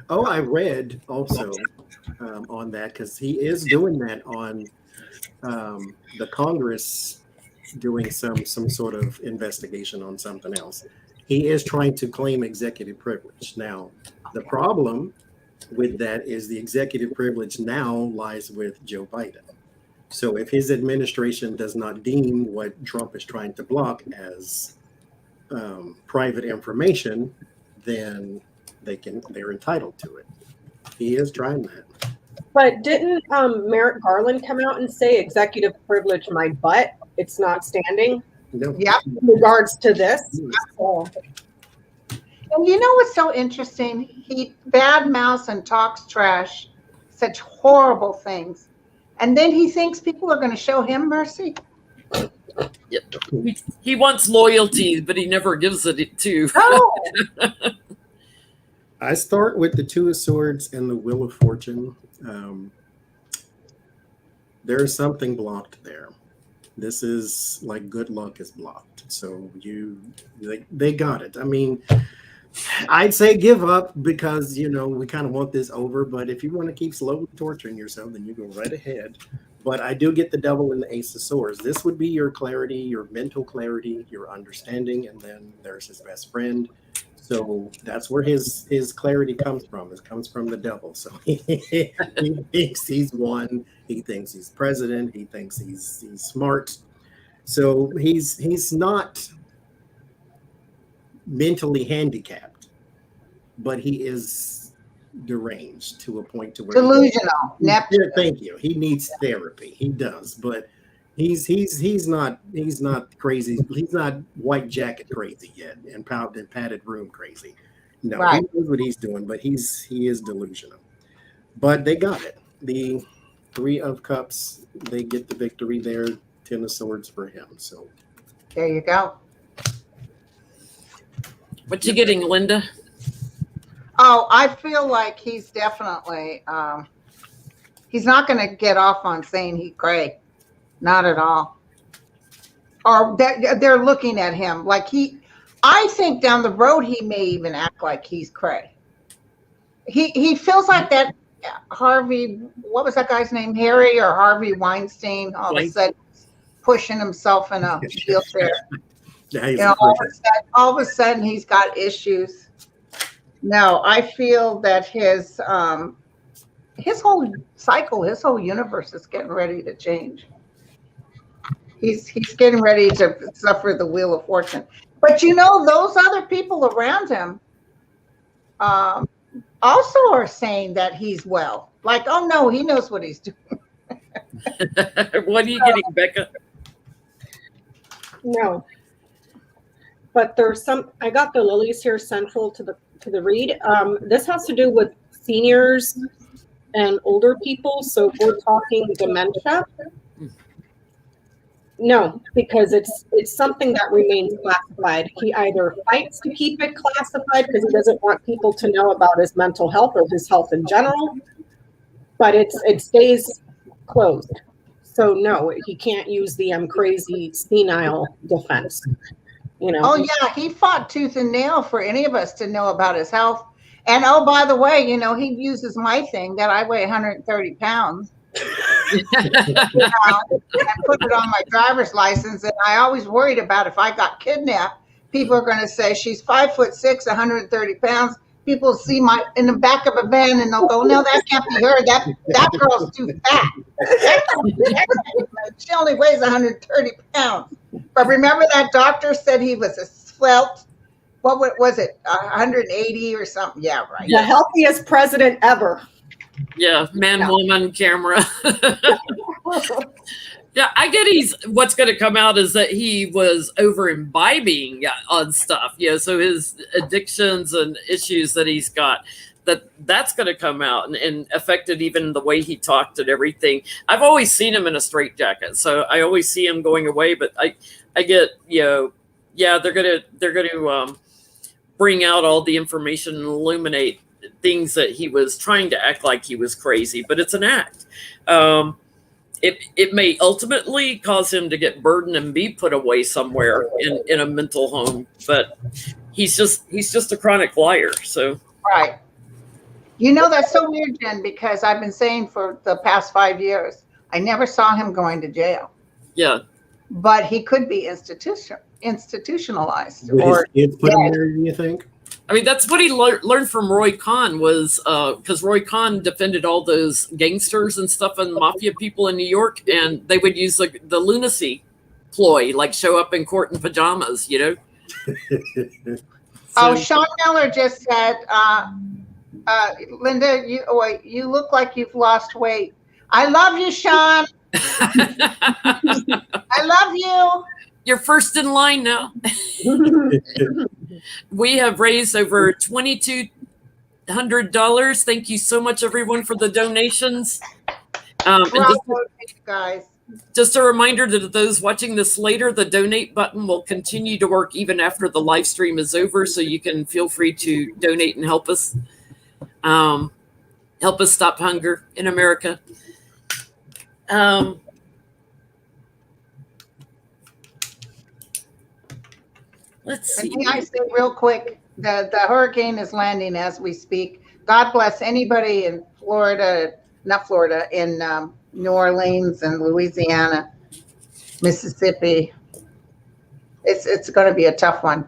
Oh, I read also on that, because he is doing that on the Congress, doing some sort of investigation on something else. He is trying to claim executive privilege. Now, the problem with that is the executive privilege now lies with Joe Biden. So if his administration does not deem what Trump is trying to block as private information, then they're entitled to it. He is trying that. But didn't Merrick Garland come out and say executive privilege my butt? It's not standing. No. Yeah. In regards to this. And you know what's so interesting? He badmouths and talks trash, such horrible things. And then he thinks people are going to show him mercy. Yep. He wants loyalty, but he never gives it to. No. I start with the Two of Swords and the Wheel of Fortune. There is something blocked there. This is like good luck is blocked. So they got it. I mean, I'd say give up, because we kind of want this over. But if you want to keep slowly torturing yourself, then you go right ahead. But I do get the Devil and the Ace of Swords. This would be your clarity, your mental clarity, your understanding, and then there's his best friend. So that's where his clarity comes from. It comes from the devil. So he thinks he's won. He thinks he's president. He thinks he's smart. So he's not mentally handicapped, but he is deranged to a point to where Delusional. Thank you. He needs therapy. He does, but he's not crazy. He's not white jacket crazy yet, and padded room crazy. No, right. He knows what he's doing, but he is delusional. But they got it. The Three of Cups, they get the victory there. 10 of Swords for him. So there you go. What you getting, Linda? Oh, I feel like he's definitely he's not going to get off on saying he cray. Not at all. Or they're looking at him like I think down the road he may even act like he's cray. He feels like that Harvey, what was that guy's name? Harry or Harvey Weinstein, all of a sudden pushing himself in a wheelchair. All of a sudden he's got issues. No, I feel that his whole cycle, his whole universe is getting ready to change. He's getting ready to suffer the Wheel of Fortune. But those other people around him also are saying that he's well. Like, oh no, he knows what he's doing. What are you getting, Becca? No. but there's some. I got the lilies here central to the read. This has to do with seniors and older people. So if we're talking dementia, no, because it's something that remains classified. He either fights to keep it classified because he doesn't want people to know about his mental health or his health in general, but it stays closed. So no, he can't use the crazy senile defense. You know. Oh yeah, he fought tooth and nail for any of us to know about his health. And oh, by the way, you know, he uses my thing that I weigh 130 pounds. You know, I put it on my driver's license, and I always worried about if I got kidnapped, people are going to say she's 5'6", 130 pounds. People see my in the back of a van, and they'll go, "No, that can't be her. That girl's too fat. She only weighs 130 pounds." But remember that doctor said he was a svelte. What was it? 180 or something? Yeah, right. The healthiest president ever. Yeah, man, woman, camera. Yeah, I get what's going to come out is that he was over imbibing on stuff. Yeah, so his addictions and issues that he's got, that's going to come out and affected even the way he talked and everything. I've always seen him in a straitjacket, so I always see him going away. But I get, you know, yeah, they're gonna bring out all the information and illuminate things that he was trying to act like he was crazy, but it's an act. It may ultimately cause him to get burdened and be put away somewhere in a mental home, but he's just a chronic liar. So right. You know, that's so weird, Jen, because I've been saying for the past 5 years, I never saw him going to jail. Yeah. But he could be institutionalized. Would Or his kids put him there, do you think? I mean, that's what he learned from Roy Cohn was because Roy Cohn defended all those gangsters and stuff and mafia people in New York, and they would use the lunacy ploy, like show up in court in pajamas, you know? Oh, Sean Miller just said, Linda, you look like you've lost weight. I love you, Sean. I love you. You're first in line now. We have raised over $2,200. Thank you so much, everyone, for the donations. Guys. Just a reminder to those watching this later, the donate button will continue to work even after the live stream is over, so you can feel free to donate and help us. Help us stop hunger in America. Let's see. May I say real quick, the hurricane is landing as we speak. God bless anybody in Florida, not Florida, in New Orleans and Louisiana, Mississippi. It's going to be a tough one.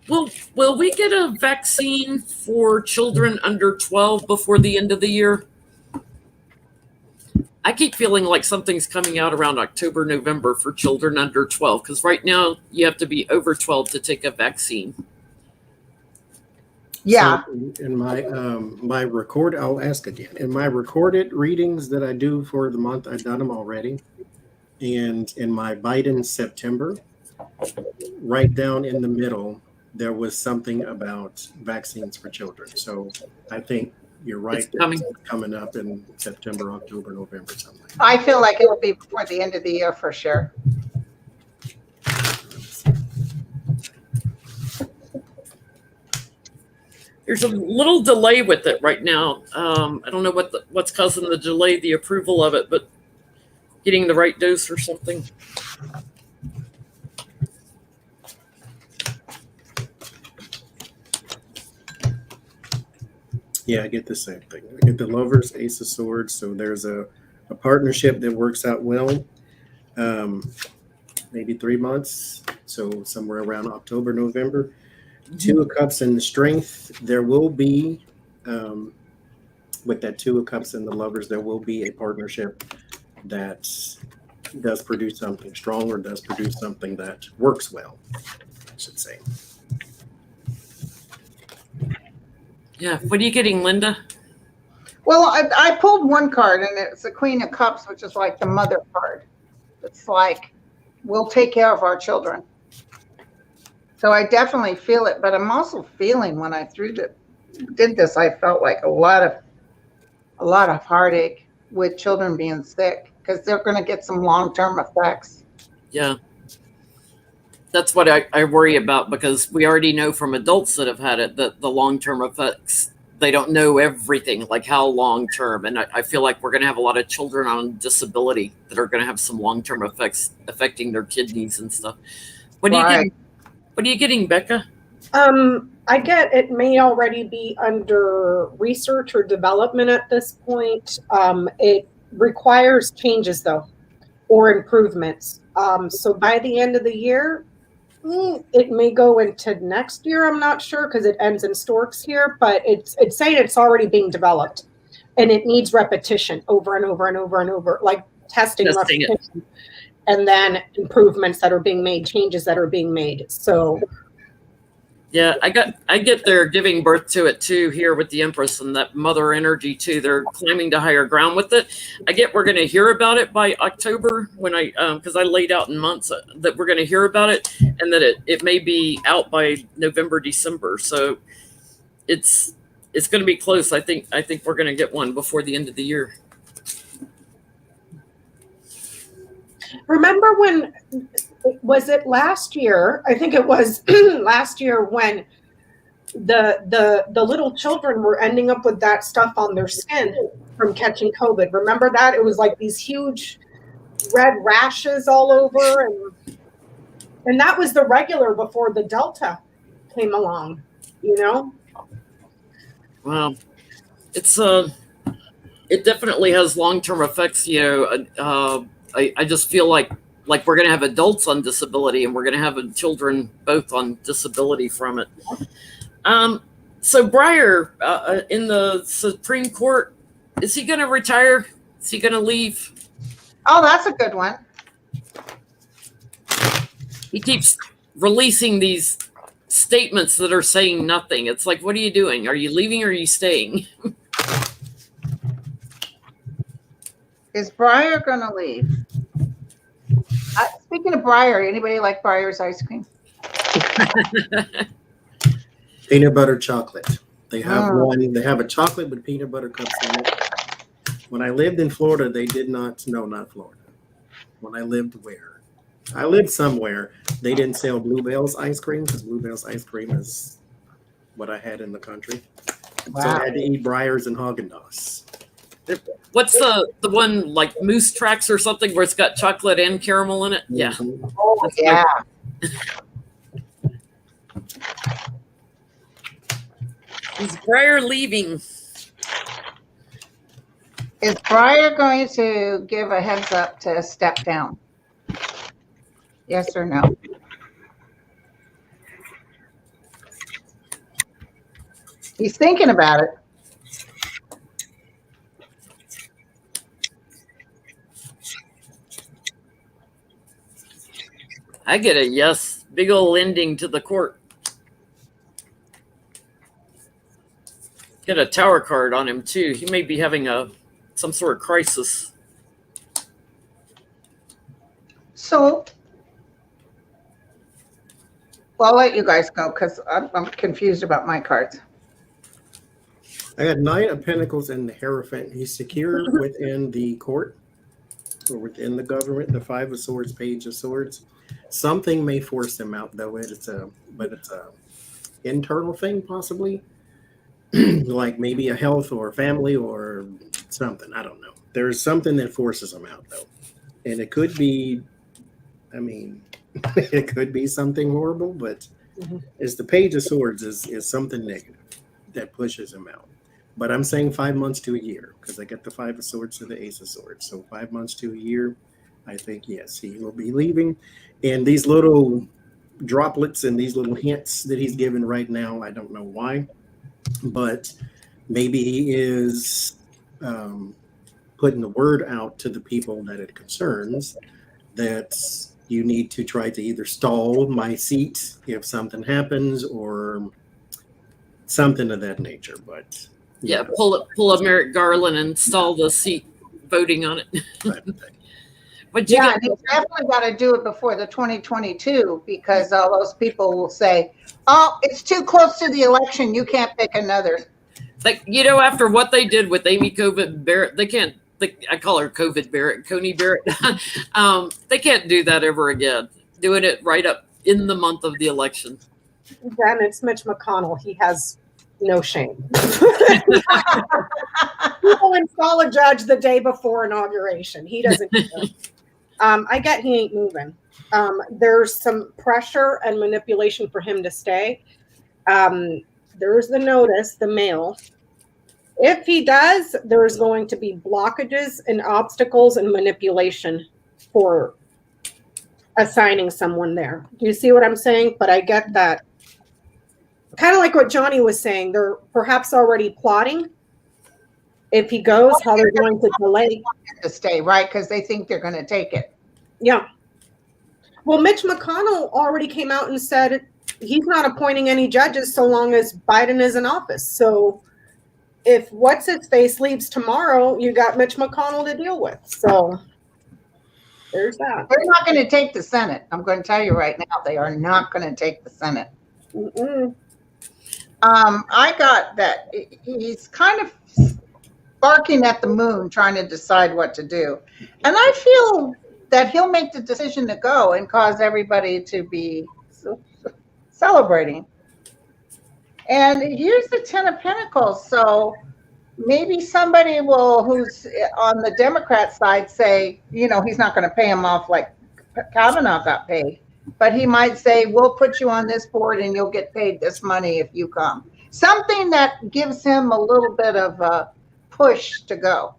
Will we get a vaccine for children under 12 before the end of the year? I keep feeling like something's coming out around October, November for children under 12, because right now you have to be over 12 to take a vaccine. Yeah. So in my record, I'll ask again. In my recorded readings that I do for the month, I've done them already. And in my Biden September, right down in the middle, there was something about vaccines for children. So I think you're right. It's coming up in September, October, November, something. I feel like it'll be before the end of the year for sure. There's a little delay with it right now. I don't know what's causing the delay, the approval of it, but getting the right dose or something. Yeah, I get the same thing. I get the Lovers, Ace of Swords. So there's a partnership that works out well. Maybe 3 months. So somewhere around October, November. Two of Cups and the Strength. There will be, with that Two of Cups and the Lovers, there will be a partnership that does produce something strong or does produce something that works well, I should say. Yeah. What are you getting, Linda? Well, I pulled one card, and it's the Queen of Cups, which is like the mother card. It's like, we'll take care of our children. So I definitely feel it, but I'm also feeling when I did this, I felt like a lot of heartache with children being sick because they're going to get some long-term effects. Yeah. That's what I worry about, because we already know from adults that have had it that the long-term effects, they don't know everything, like how long-term. And I feel like we're going to have a lot of children on disability that are going to have some long-term effects affecting their kidneys and stuff. What are you Right. getting? What are you getting, Becca? I get it may already be under research or development at this point. It requires changes though, or improvements. So by the end of the year, it may go into next year. I'm not sure because it ends in Storks here, but it's saying it's already being developed, and it needs repetition over and over and over and over, like testing Testing it. repetition, and then improvements that are being made, changes that are being made. So Yeah, I get they're giving birth to it too here with the Empress and that mother energy too. They're climbing to higher ground with it. I get we're going to hear about it by October when because I laid out in months that we're going to hear about it, and that it may be out by November, December. So it's going to be close. I think we're going to get one before the end of the year. remember when, was it last year? I think it was last year when the little children were ending up with that stuff on their skin from catching COVID. Remember that? It was like these huge red rashes all over, and that was the regular before the Delta came along, you know? Wow, it's it definitely has long-term effects. I just feel like we're going to have adults on disability, and we're going to have children both on disability from it. So Breyer, in the Supreme Court, is he going to retire? Is he going to leave? Oh, that's a good one. He keeps releasing these statements that are saying nothing. It's like, what are you doing? Are you leaving or are you staying? Is Breyer going to leave? Speaking of Breyer, anybody like Breyer's ice cream? Peanut butter chocolate. They have one. They have a chocolate with peanut butter cups in it. When I lived in Florida, they did not. No, not Florida. When I lived where? I lived somewhere. They didn't sell Bluebell's ice cream because Bluebell's ice cream is what I had in the country. Wow. So I had to eat Breyers and Haagen-Dazs. What's the one like Moose Tracks or something where it's got chocolate and caramel in it? Yeah. Mm-hmm. Oh, That's yeah. Is Breyer leaving? Is Breyer going to give a heads up to step down? Yes or no? He's thinking about it. I get a yes. Big old ending to the court. Get a tower card on him too. He may be having some sort of crisis. So, well, I'll let you guys go because I'm confused about my cards. I got Knight of Pentacles and the Hierophant. He's secure within the court or within the government. The Five of Swords, Page of Swords. Something may force him out, though. It's a internal thing, possibly. Like maybe a health or family or something. I don't know. There's something that forces him out, though. And it could be, I mean, it could be something horrible, but it's the Page of Swords is something negative that pushes him out. But I'm saying 5 months to a year because I get the Five of Swords to the Ace of Swords. So 5 months to a year, I think, yes, he will be leaving. And these little droplets and these little hints that he's given right now, I don't know why, but maybe he is putting the word out to the people that it concerns that you need to try to either stall my seat if something happens or something of that nature. But Yeah, pull up Merrick Garland and stall the seat voting on it. But you Yeah, get, and he's definitely got to do it before the 2022 because all those people will say, "Oh, it's too close to the election. You can't pick another." like, you know, after what they did with Amy COVID Barrett, they can't. I call her COVID Barrett, Coney Barrett. They can't do that ever again. Doing it right up in the month of the election. Then it's Mitch McConnell. He has no shame. People install a judge the day before inauguration. He doesn't care. I get he ain't moving. There's some pressure and manipulation for him to stay. There's the notice, the mail. If he does, there's going to be blockages and obstacles and manipulation for assigning someone there. Do you see what I'm saying? But I get that. Kind of like what Johnny was saying, they're perhaps already plotting if he goes, how they're going to delay to stay, right? Because they think they're going to take it. Yeah. Well, Mitch McConnell already came out and said he's not appointing any judges so long as Biden is in office. So if what's his face leaves tomorrow, you got Mitch McConnell to deal with. So there's that. They're not going to take the Senate. I'm going to tell you right now, they are not going to take the Senate. Mm-mm. I got that he's kind of barking at the moon, trying to decide what to do. And I feel that he'll make the decision to go and cause everybody to be celebrating. And here's the 10 of Pentacles. So maybe somebody will, who's on the Democrat side, say, you know, he's not going to pay him off like Kavanaugh got paid. But he might say, we'll put you on this board and you'll get paid this money if you come. Something that gives him a little bit of a push to go.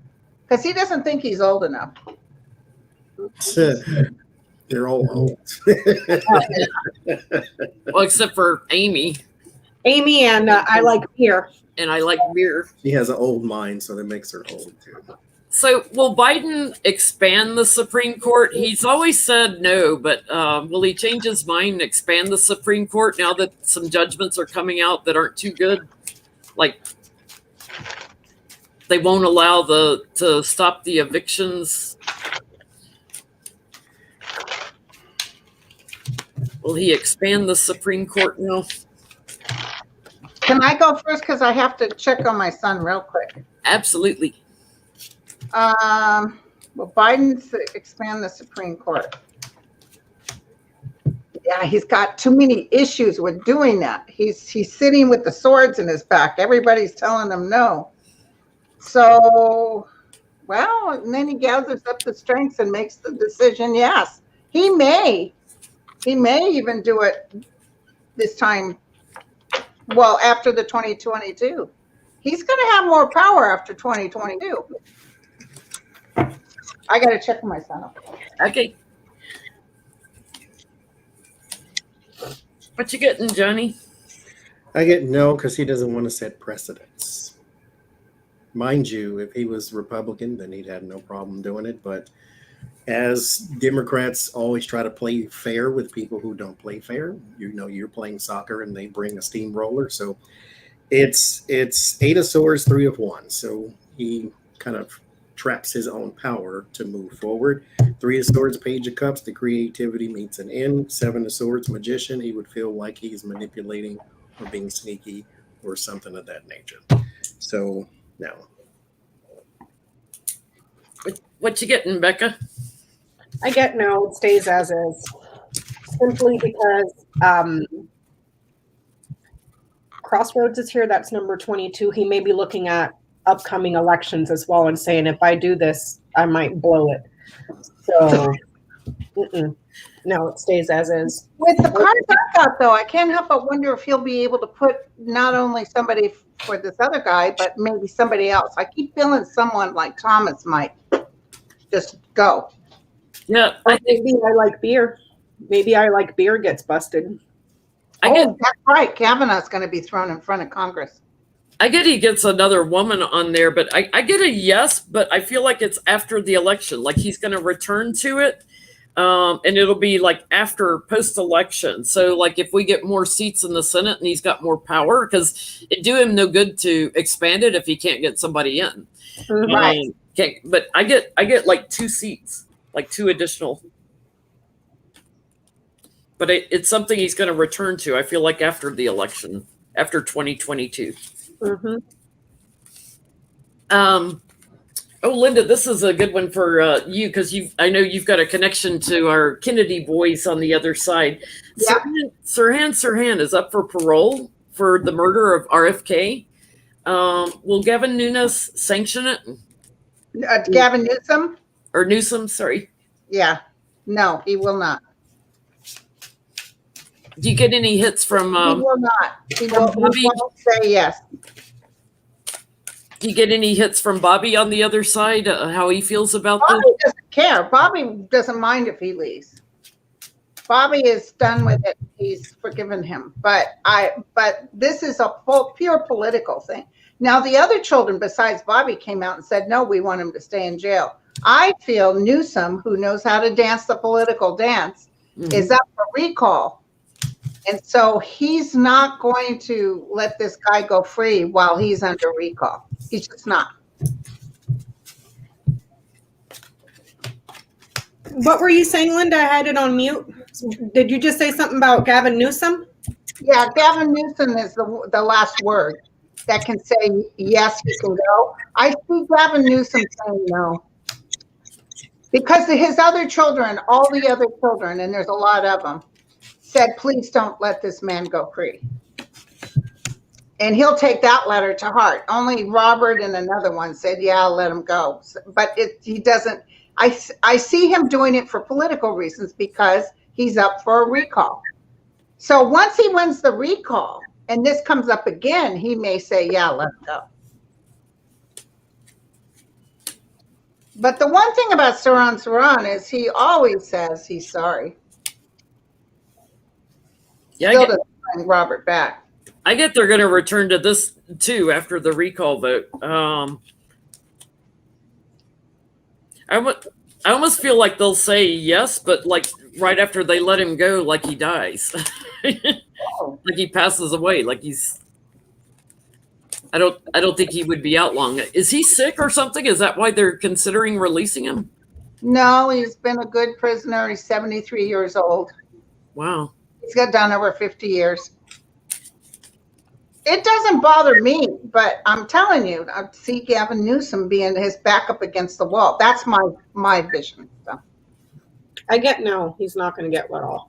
Because he doesn't think he's old enough. They're all old. Well, except for Amy. Amy and I like beer. And I like beer. She has an old mind, so that makes her old too. So will Biden expand the Supreme Court? He's always said no, but will he change his mind and expand the Supreme Court now that some judgments are coming out that aren't too good? Like they won't allow to stop the evictions. Will he expand the Supreme Court now? Can I go first? Because I have to check on my son real quick. Absolutely. Well, Biden's expand the Supreme Court. Yeah, he's got too many issues with doing that. He's sitting with the swords in his back. Everybody's telling him no. So, well, and then he gathers up the strength and makes the decision. Yes, he may even do it this time. Well, after the 2022, he's going to have more power after 2022. I got to check my son up. Okay. What you getting, Johnny? I get no because he doesn't want to set precedents. Mind you, if he was Republican, then he'd have no problem doing it. But as Democrats always try to play fair with people who don't play fair, you know, you're playing soccer and they bring a steamroller. So it's 8 of swords, 3 of wands. So he kind of traps his own power to move forward. 3 of swords, page of cups, the creativity meets an end. 7 of swords, magician. He would feel like he's manipulating or being sneaky or something of that nature. So now, What you getting, Becca? I get no, it stays as is. Simply because Crossroads is here. That's number 22. He may be looking at upcoming elections as well and saying, if I do this, I might blow it. So, no, it stays as is. With the cards I got, though, I can't help but wonder if he'll be able to put not only somebody for this other guy, but maybe somebody else. I keep feeling someone like Thomas might just go. Yeah, Or maybe I like beer. Maybe I like beer gets busted. That's right. Kavanaugh's going to be thrown in front of Congress. I get he gets another woman on there, but I get a yes, but I feel like it's after the election. Like he's going to return to it, and it'll be like after post-election. So like if we get more seats in the Senate and he's got more power, because it do him no good to expand it if he can't get somebody in. Right. But I get like 2 seats. like 2 additional. But it's something he's going to return to, I feel like, after the election, after 2022. Mm-hmm. Oh, Linda, this is a good one for you, because I know you've got a connection to our Kennedy boys on the other side. Yeah. Sirhan is up for parole for the murder of RFK. Will Gavin Nunes sanction it? Gavin Newsom? Or Newsom, sorry. Yeah. No, he will not. Do you get any hits from... he will not. He from Bobby? won't say yes. Do you get any hits from Bobby on the other side, how he feels about Bobby this? doesn't care. Bobby doesn't mind if he leaves. Bobby is done with it. He's forgiven him. But this is a pure political thing. Now, the other children besides Bobby came out and said, no, we want him to stay in jail. I feel Newsom, who knows how to dance the political dance, is up for recall. And so he's not going to let this guy go free while he's under recall. He's just not. What were you saying, Linda? I had it on mute. Did you just say something about Gavin Newsom? Yeah, Gavin Newsom is the last word that can say, yes, he can go. I see Gavin Newsom saying no. Because his other children, all the other children, and there's a lot of them, said, please don't let this man go free. And he'll take that letter to heart. Only Robert and another one said, yeah, I'll let him go. But he doesn't. I see him doing it for political reasons because he's up for a recall. So once he wins the recall and this comes up again, he may say, yeah, let him go. But the one thing about Sirhan is he always says he's sorry. Yeah, Still doesn't bring Robert back. I get they're going to return to this too after the recall vote. I almost feel like they'll say yes, but like right after they let him go, like he dies, like he passes away, like he's. I don't think he would be out long. Is he sick or something? Is that why they're considering releasing him? No, he's been a good prisoner. He's 73 years old. Wow. He's got done over 50 years. It doesn't bother me, but I'm telling you, I see Gavin Newsom being his back up against the wall. That's my vision. So. I get no, he's not going to get let off.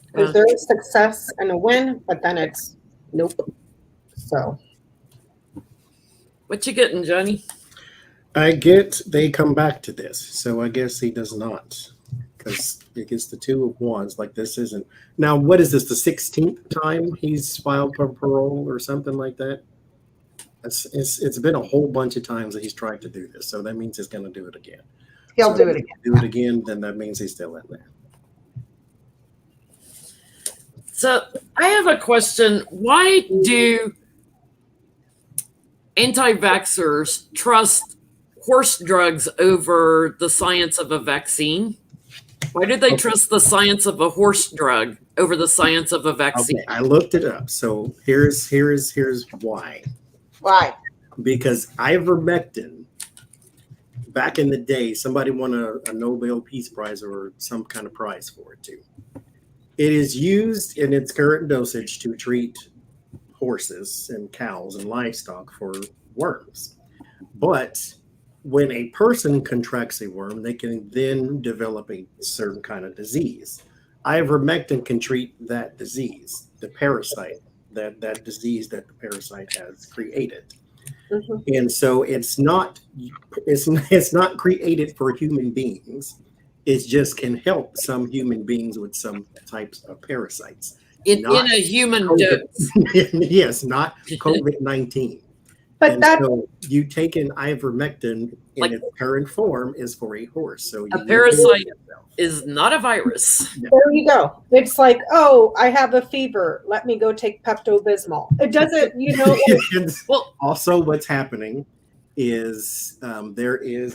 Because there is success and a win, but then it's nope. So. What you getting, Johnny? I get they come back to this, so I guess he does not. Because it gets the 2 of wands, like this isn't. Now, what is this, the 16th time he's filed for parole or something like that? It's been a whole bunch of times that he's tried to do this, so that means he's going to do it again. He'll do it again. Do it again, then that means he's still in there. So I have a question. Why do anti-vaxxers trust horse drugs over the science of a vaccine? Why do they trust the science of a horse drug over the science of a vaccine? Okay, I looked it up. So here's why. Why? Because ivermectin, back in the day, somebody won a Nobel Peace Prize or some kind of prize for it too. It is used in its current dosage to treat horses and cows and livestock for worms. But when a person contracts a worm, they can then develop a certain kind of disease. Ivermectin can treat that disease, the parasite, that disease that the parasite has created. Mm-hmm. And so it's not created for human beings. It just can help some human beings with some types of parasites. In a human dose. Yes, not COVID-19. But so you take an ivermectin in its current form is for a horse. So a parasite is not a virus. There you go. It's like, oh, I have a fever. Let me go take Pepto-Bismol. It doesn't, Well, also what's happening is I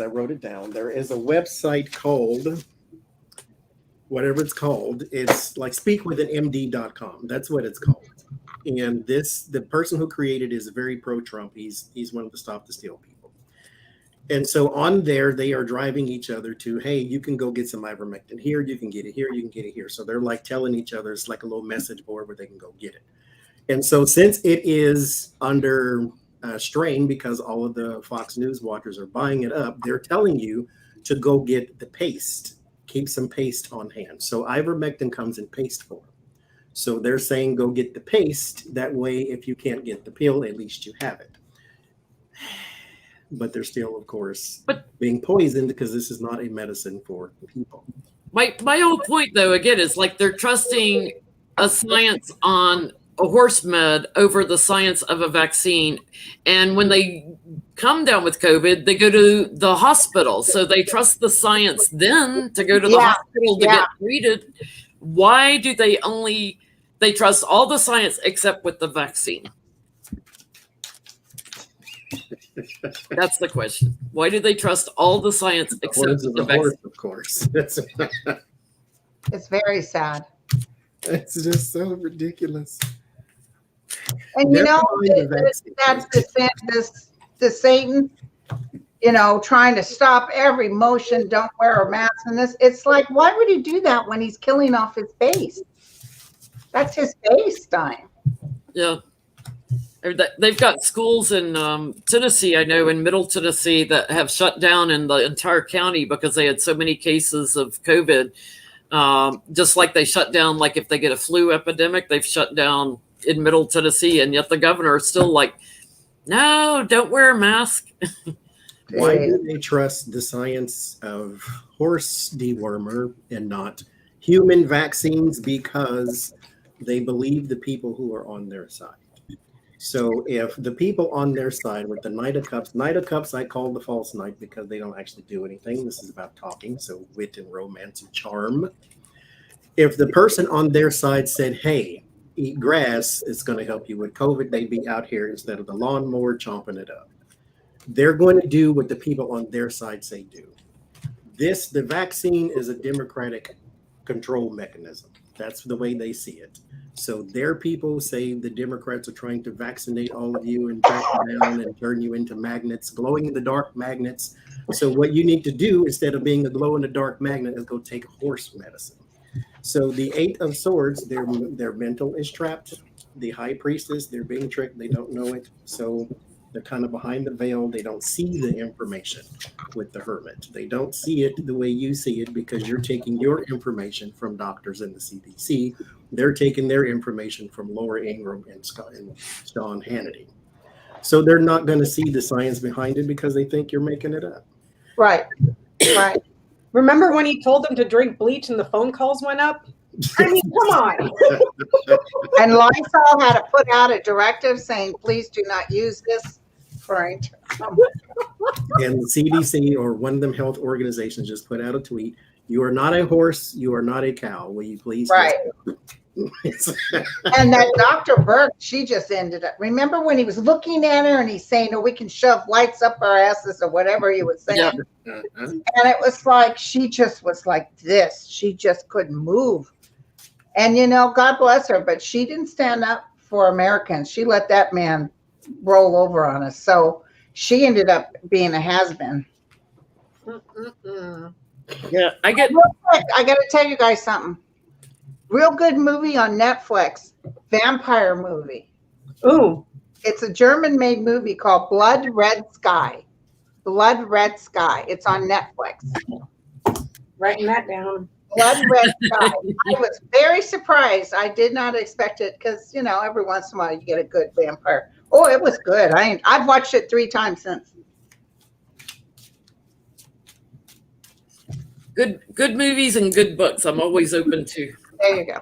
wrote it down. There is a website called, whatever it's called. It's like speakwithanmd.com. That's what it's called. And the person who created it is very pro-Trump. He's one of the Stop the Steal people. And so on there, they are driving each other to, hey, you can go get some ivermectin here, you can get it here, you can get it here. So they're like telling each other, it's like a little message board where they can go get it. And so since it is under strain because all of the Fox News watchers are buying it up, they're telling you to go get the paste, keep some paste on hand. So ivermectin comes in paste form. So they're saying go get the paste. That way, if you can't get the pill, at least you have it. But they're still, of course, being poisoned because this is not a medicine for people. My whole point, though, again, is like they're trusting a science on a horse med over the science of a vaccine. And when they come down with COVID, they go to the hospital. So they trust the science then to go to the hospital to get treated. Why do they trust all the science except with the vaccine? That's the question. Why do they trust all the science except the vaccine? Of course. It's very sad. It's just so ridiculous. And that's the Satan, trying to stop every motion, don't wear a mask and this. It's like, why would he do that when he's killing off his base? That's his base time. Yeah. They've got schools in Tennessee, I know, in Middle Tennessee, that have shut down in the entire county because they had so many cases of COVID. Just like they shut down, like if they get a flu epidemic, they've shut down in Middle Tennessee. And yet the governor is still like, no, don't wear a mask. Why do they trust the science of horse dewormer and not human vaccines? Because they believe the people who are on their side. So if the people on their side with the Knight of Cups, I call the false knight because they don't actually do anything. This is about talking, so wit and romance and charm. If the person on their side said, hey, eat grass, it's going to help you with COVID, they'd be out here instead of the lawnmower chomping it up. They're going to do what the people on their side say do. The vaccine is a democratic control mechanism. That's the way they see it. So their people say the Democrats are trying to vaccinate all of you and back you down and turn you into magnets, glowing in the dark magnets. So what you need to do instead of being a glow in the dark magnet is go take horse medicine. So the Eight of Swords, their mental is trapped. The High Priestess, they're being tricked. They don't know it. So they're kind of behind the veil. They don't see the information with the Hermit. They don't see it the way you see it because you're taking your information from doctors in the CDC. They're taking their information from Laura Ingraham and Sean Hannity. So they're not going to see the science behind it because they think you're making it up. Right. Right. Remember when he told them to drink bleach and the phone calls went up? I mean, come on. And Lysol had to put out a directive saying, please do not use this. Right. And the CDC or one of them health organizations just put out a tweet. You are not a horse. You are not a cow. Will you please? Right. And that Dr. Burke, she just ended up. Remember when he was looking at her and he's saying, oh, we can shove lights up our asses or whatever he was saying. Yeah. And it was like, she just was like this. She just couldn't move. And, God bless her, but she didn't stand up for Americans. She let that man roll over on us. So she ended up being a has-been. Yeah, I got to tell you guys something. Real good movie on Netflix. Vampire movie. Ooh. It's a German-made movie called Blood Red Sky. Blood Red Sky. It's on Netflix. Writing that down. Blood Red Sky. I was very surprised. I did not expect it because, every once in a while you get a good vampire. Oh, it was good. I've watched it 3 times since. Good movies and good books. I'm always open to. There you go.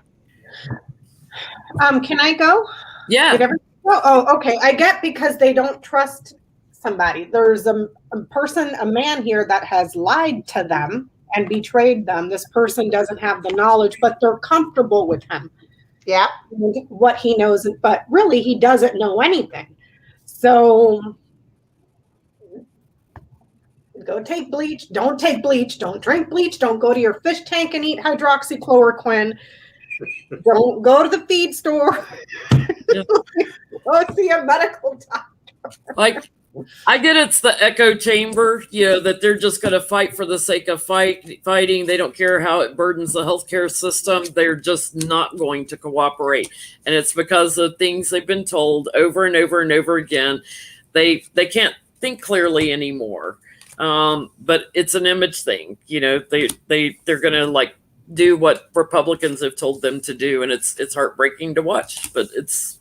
Can I go? Yeah. Oh, okay. I get because they don't trust somebody. There's a man here that has lied to them and betrayed them. This person doesn't have the knowledge, but they're comfortable with him. Yeah. What he knows, but really he doesn't know anything. So go take bleach. Don't take bleach. Don't drink bleach. Don't go to your fish tank and eat hydroxychloroquine. Don't go to the feed store. Go see a medical doctor. Like I get it's the echo chamber, that they're just going to fight for the sake of fighting. They don't care how it burdens the healthcare system. They're just not going to cooperate. And it's because of things they've been told over and over and over again. They can't think clearly anymore. But it's an image thing. They're going to like do what Republicans have told them to do. And it's heartbreaking to watch, but it's.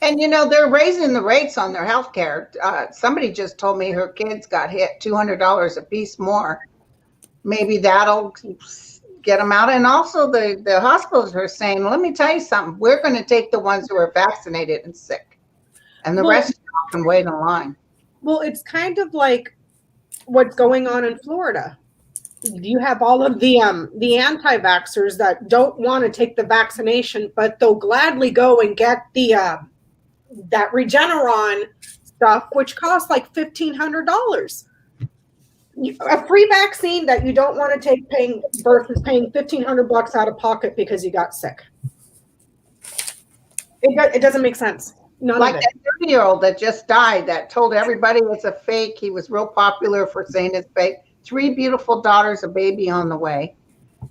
And they're raising the rates on their health care. Somebody just told me her kids got hit $200 a piece more. Maybe that'll get them out. And also the hospitals are saying, let me tell you something, we're going to take the ones who are vaccinated and sick. And the rest can wait in line. Well, it's kind of like what's going on in Florida. You have all of the anti-vaxxers that don't want to take the vaccination, but they'll gladly go and get that Regeneron stuff, which costs like $1,500. A free vaccine that you don't want to take versus paying $1,500 out of pocket because you got sick. It doesn't make sense. None like of it. that 30-year-old that just died that told everybody it's a fake. He was real popular for saying it's fake. 3 beautiful daughters, a baby on the way.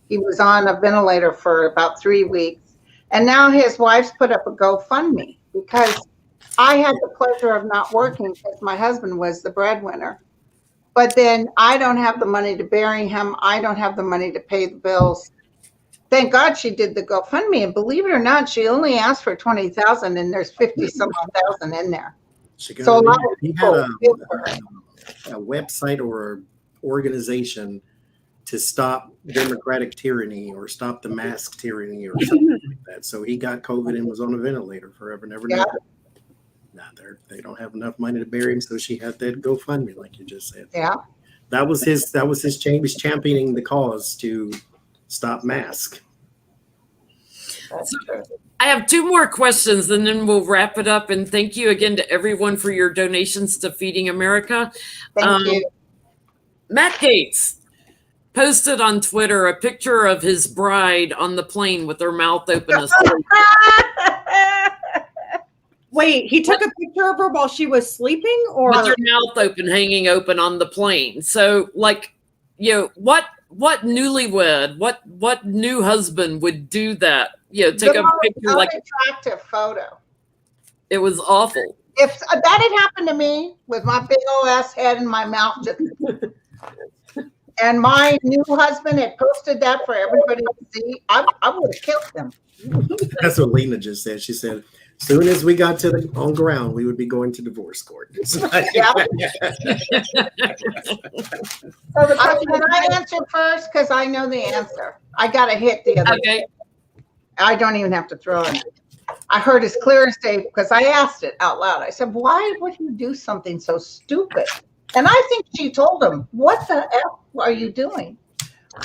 He was on a ventilator for about 3 weeks. And now his wife's put up a GoFundMe because I had the pleasure of not working because my husband was the breadwinner. But then I don't have the money to bury him. I don't have the money to pay the bills. Thank God she did the GoFundMe. And believe it or not, she only asked for $20,000 and there's 50 some odd thousand in there. So a lot of people a website or organization to stop democratic tyranny or stop the mask tyranny or something like that. So he got COVID and was on a ventilator forever, never. Now they don't have enough money to bury him, so she had that GoFundMe, like you just said. Yeah, that was his change. He's championing the cause to stop mask. I have 2 more questions, and then we'll wrap it up. And thank you again to everyone for your donations to Feeding America. Thank you. Matt Gates posted on Twitter a picture of his bride on the plane with her mouth open asleep. Wait, he took a picture of her while she was sleeping, or with her mouth open, hanging open on the plane. So, like, what newlywed, what new husband would do that? Take a picture like attractive photo. It was awful. If that had happened to me with my big old ass head and my mouth just, and my new husband had posted that for everybody to see, I would have killed them. That's what Lena just said. She said, as soon as we got on ground, we would be going to divorce court. Can I answer first? Because I know the answer. I got a hit the other day. I don't even have to throw it. I heard as clear as day because I asked it out loud. I said, why would you do something so stupid? And I think she told him, what the F are you doing?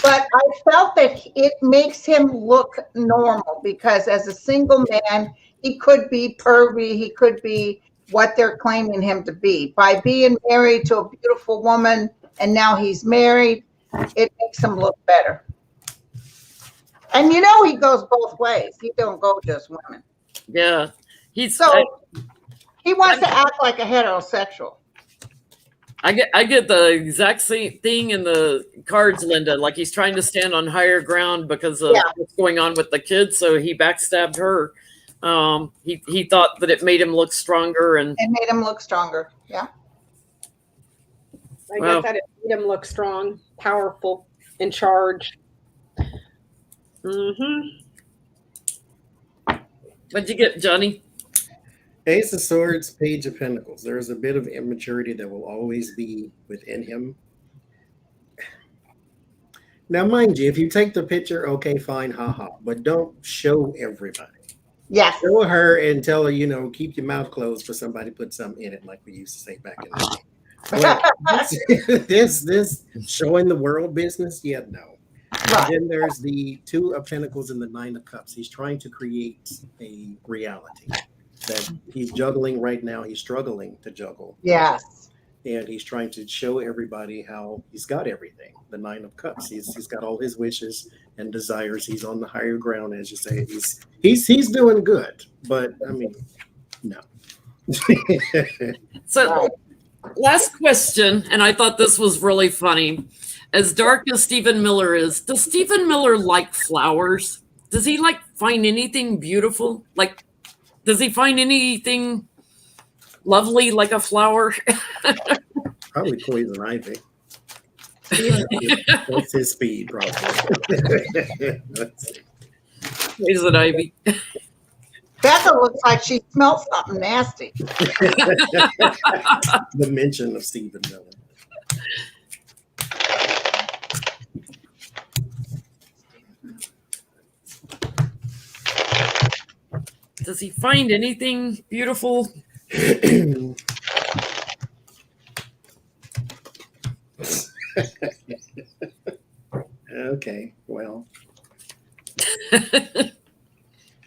But I felt that it makes him look normal because as a single man, he could be pervy. He could be what they're claiming him to be. By being married to a beautiful woman and now he's married, it makes him look better. And he goes both ways. He don't go just women. Yeah. He wants to act like a heterosexual. I get the exact same thing in the cards, Linda. Like he's trying to stand on higher ground because of what's going on with the kids. So he backstabbed her. He thought that it made him look stronger, and it made him look stronger. Yeah. I get that it made him look strong, powerful, in charge. What'd you get, Johnny? Ace of Swords, Page of Pentacles. There's a bit of immaturity that will always be within him. Now, mind you, if you take the picture, okay, fine, haha, but don't show everybody. Yes. Show her and tell her, keep your mouth closed for somebody put something in it, like we used to say back in the day. But this showing the world business, no. Right. Then there's the 2 of Pentacles and the 9 of Cups. He's trying to create a reality that he's juggling right now. He's struggling to juggle. Yes. And he's trying to show everybody how he's got everything. The 9 of Cups. He's got all his wishes and desires. He's on the higher ground, as you say. He's doing good, but I mean, no. So, Right. last question, and I thought this was really funny. As dark as Stephen Miller is, does Stephen Miller like flowers? Does he like find anything beautiful? Like, does he find anything lovely like a flower? Probably poison ivy. Stephen, That's his speed, probably. Let's see. Poison ivy. Becca looks like she smelled something nasty. The mention of Stephen Miller. Does he find anything beautiful? Okay, well.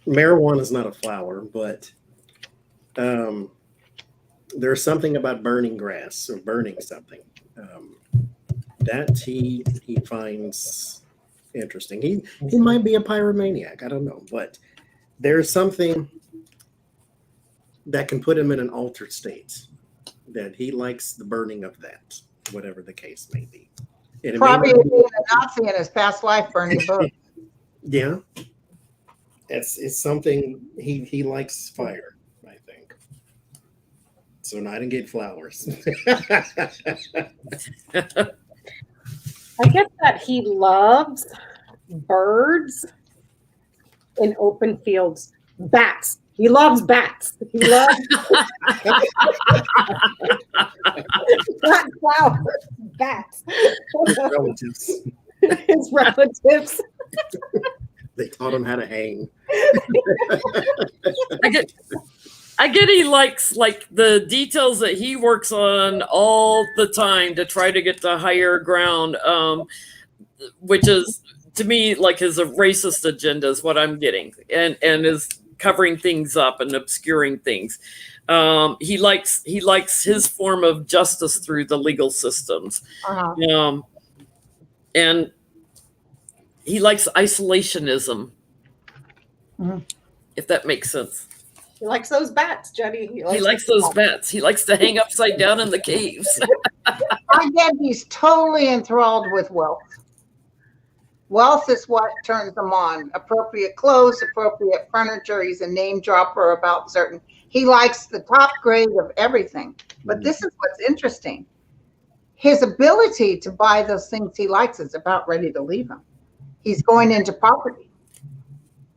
Marijuana is not a flower, but there's something about burning grass or burning something that he finds interesting. He might be a pyromaniac, I don't know, but there's something that can put him in an altered state that he likes the burning of that, whatever the case may be. And it may Probably not be- being a Nazi in his past life, burning books. Yeah. It's something he likes fire, I think. So Nightingale flowers. I get that he loves birds in open fields. Bats. He loves bats. He loves not flowers, bats. Relatives. His relatives. They taught him how to hang. I get he likes like the details that he works on all the time to try to get to higher ground, which is to me like his racist agenda is what I'm getting, and is covering things up and obscuring things. He likes his form of justice through the legal systems, and he likes isolationism, if that makes sense. He likes those bats, Jenny. He likes those bats. He likes to hang upside down in the caves. Again, he's totally enthralled with wealth. Wealth is what turns him on. Appropriate clothes, appropriate furniture. He's a name dropper about certain. He likes the top grade of everything. But this is what's interesting. His ability to buy those things he likes is about ready to leave him. He's going into poverty.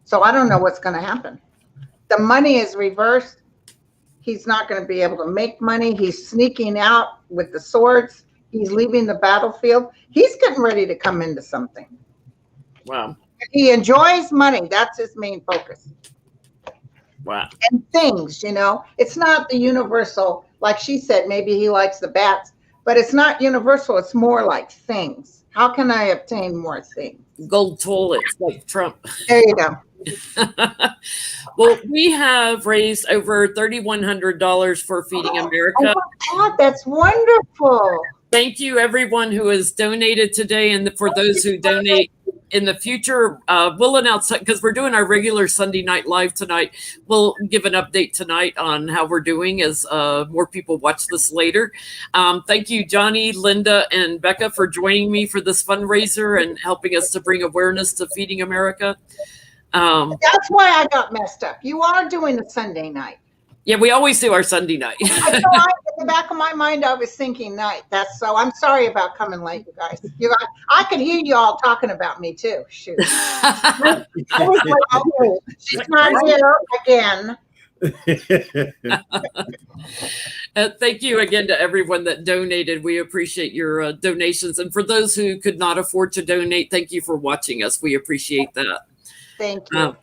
So I don't know what's going to happen. The money is reversed. He's not going to be able to make money. He's sneaking out with the swords. He's leaving the battlefield. He's getting ready to come into something. Wow. He enjoys money. That's his main focus. Wow. And things, it's not the universal, like she said, maybe he likes the bats, but it's not universal. It's more like things. How can I obtain more things? Gold toilets like Trump. There you go. Well, we have raised over $3,100 for Feeding America. Oh my God, that's wonderful. Thank you, everyone who has donated today, and for those who donate in the future, we'll announce because we're doing our regular Sunday night live tonight. We'll give an update tonight on how we're doing as more people watch this later. Thank you, Johnny, Linda, and Becca for joining me for this fundraiser and helping us to bring awareness to Feeding America. That's why I got messed up. You are doing the Sunday night. Yeah, we always do our Sunday night. In the back of my mind, I was thinking night. So I'm sorry about coming late, you guys. I could hear you all talking about me too. Shoot. I was like, oh, she's not here again. Thank you again to everyone that donated. We appreciate your donations. And for those who could not afford to donate, thank you for watching us. We appreciate that. Thank you.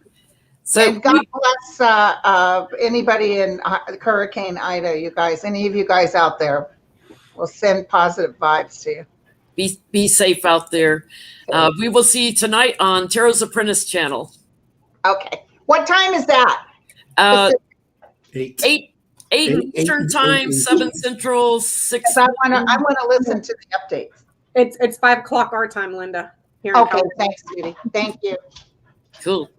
So and God bless anybody in Hurricane Ida, you guys. Any of you guys out there, will send positive vibes to you. Be safe out there. We will see you tonight on Tarot's Apprentice channel. Okay. What time is that? 8 Eastern time, 7 Central, 6. I want to listen to the updates. It's 5 o'clock our time, Linda. Here in Okay. California. Thanks, Judy. Thank you. Cool.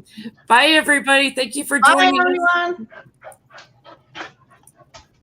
Bye, everybody. Thank you for Bye, joining us. everyone.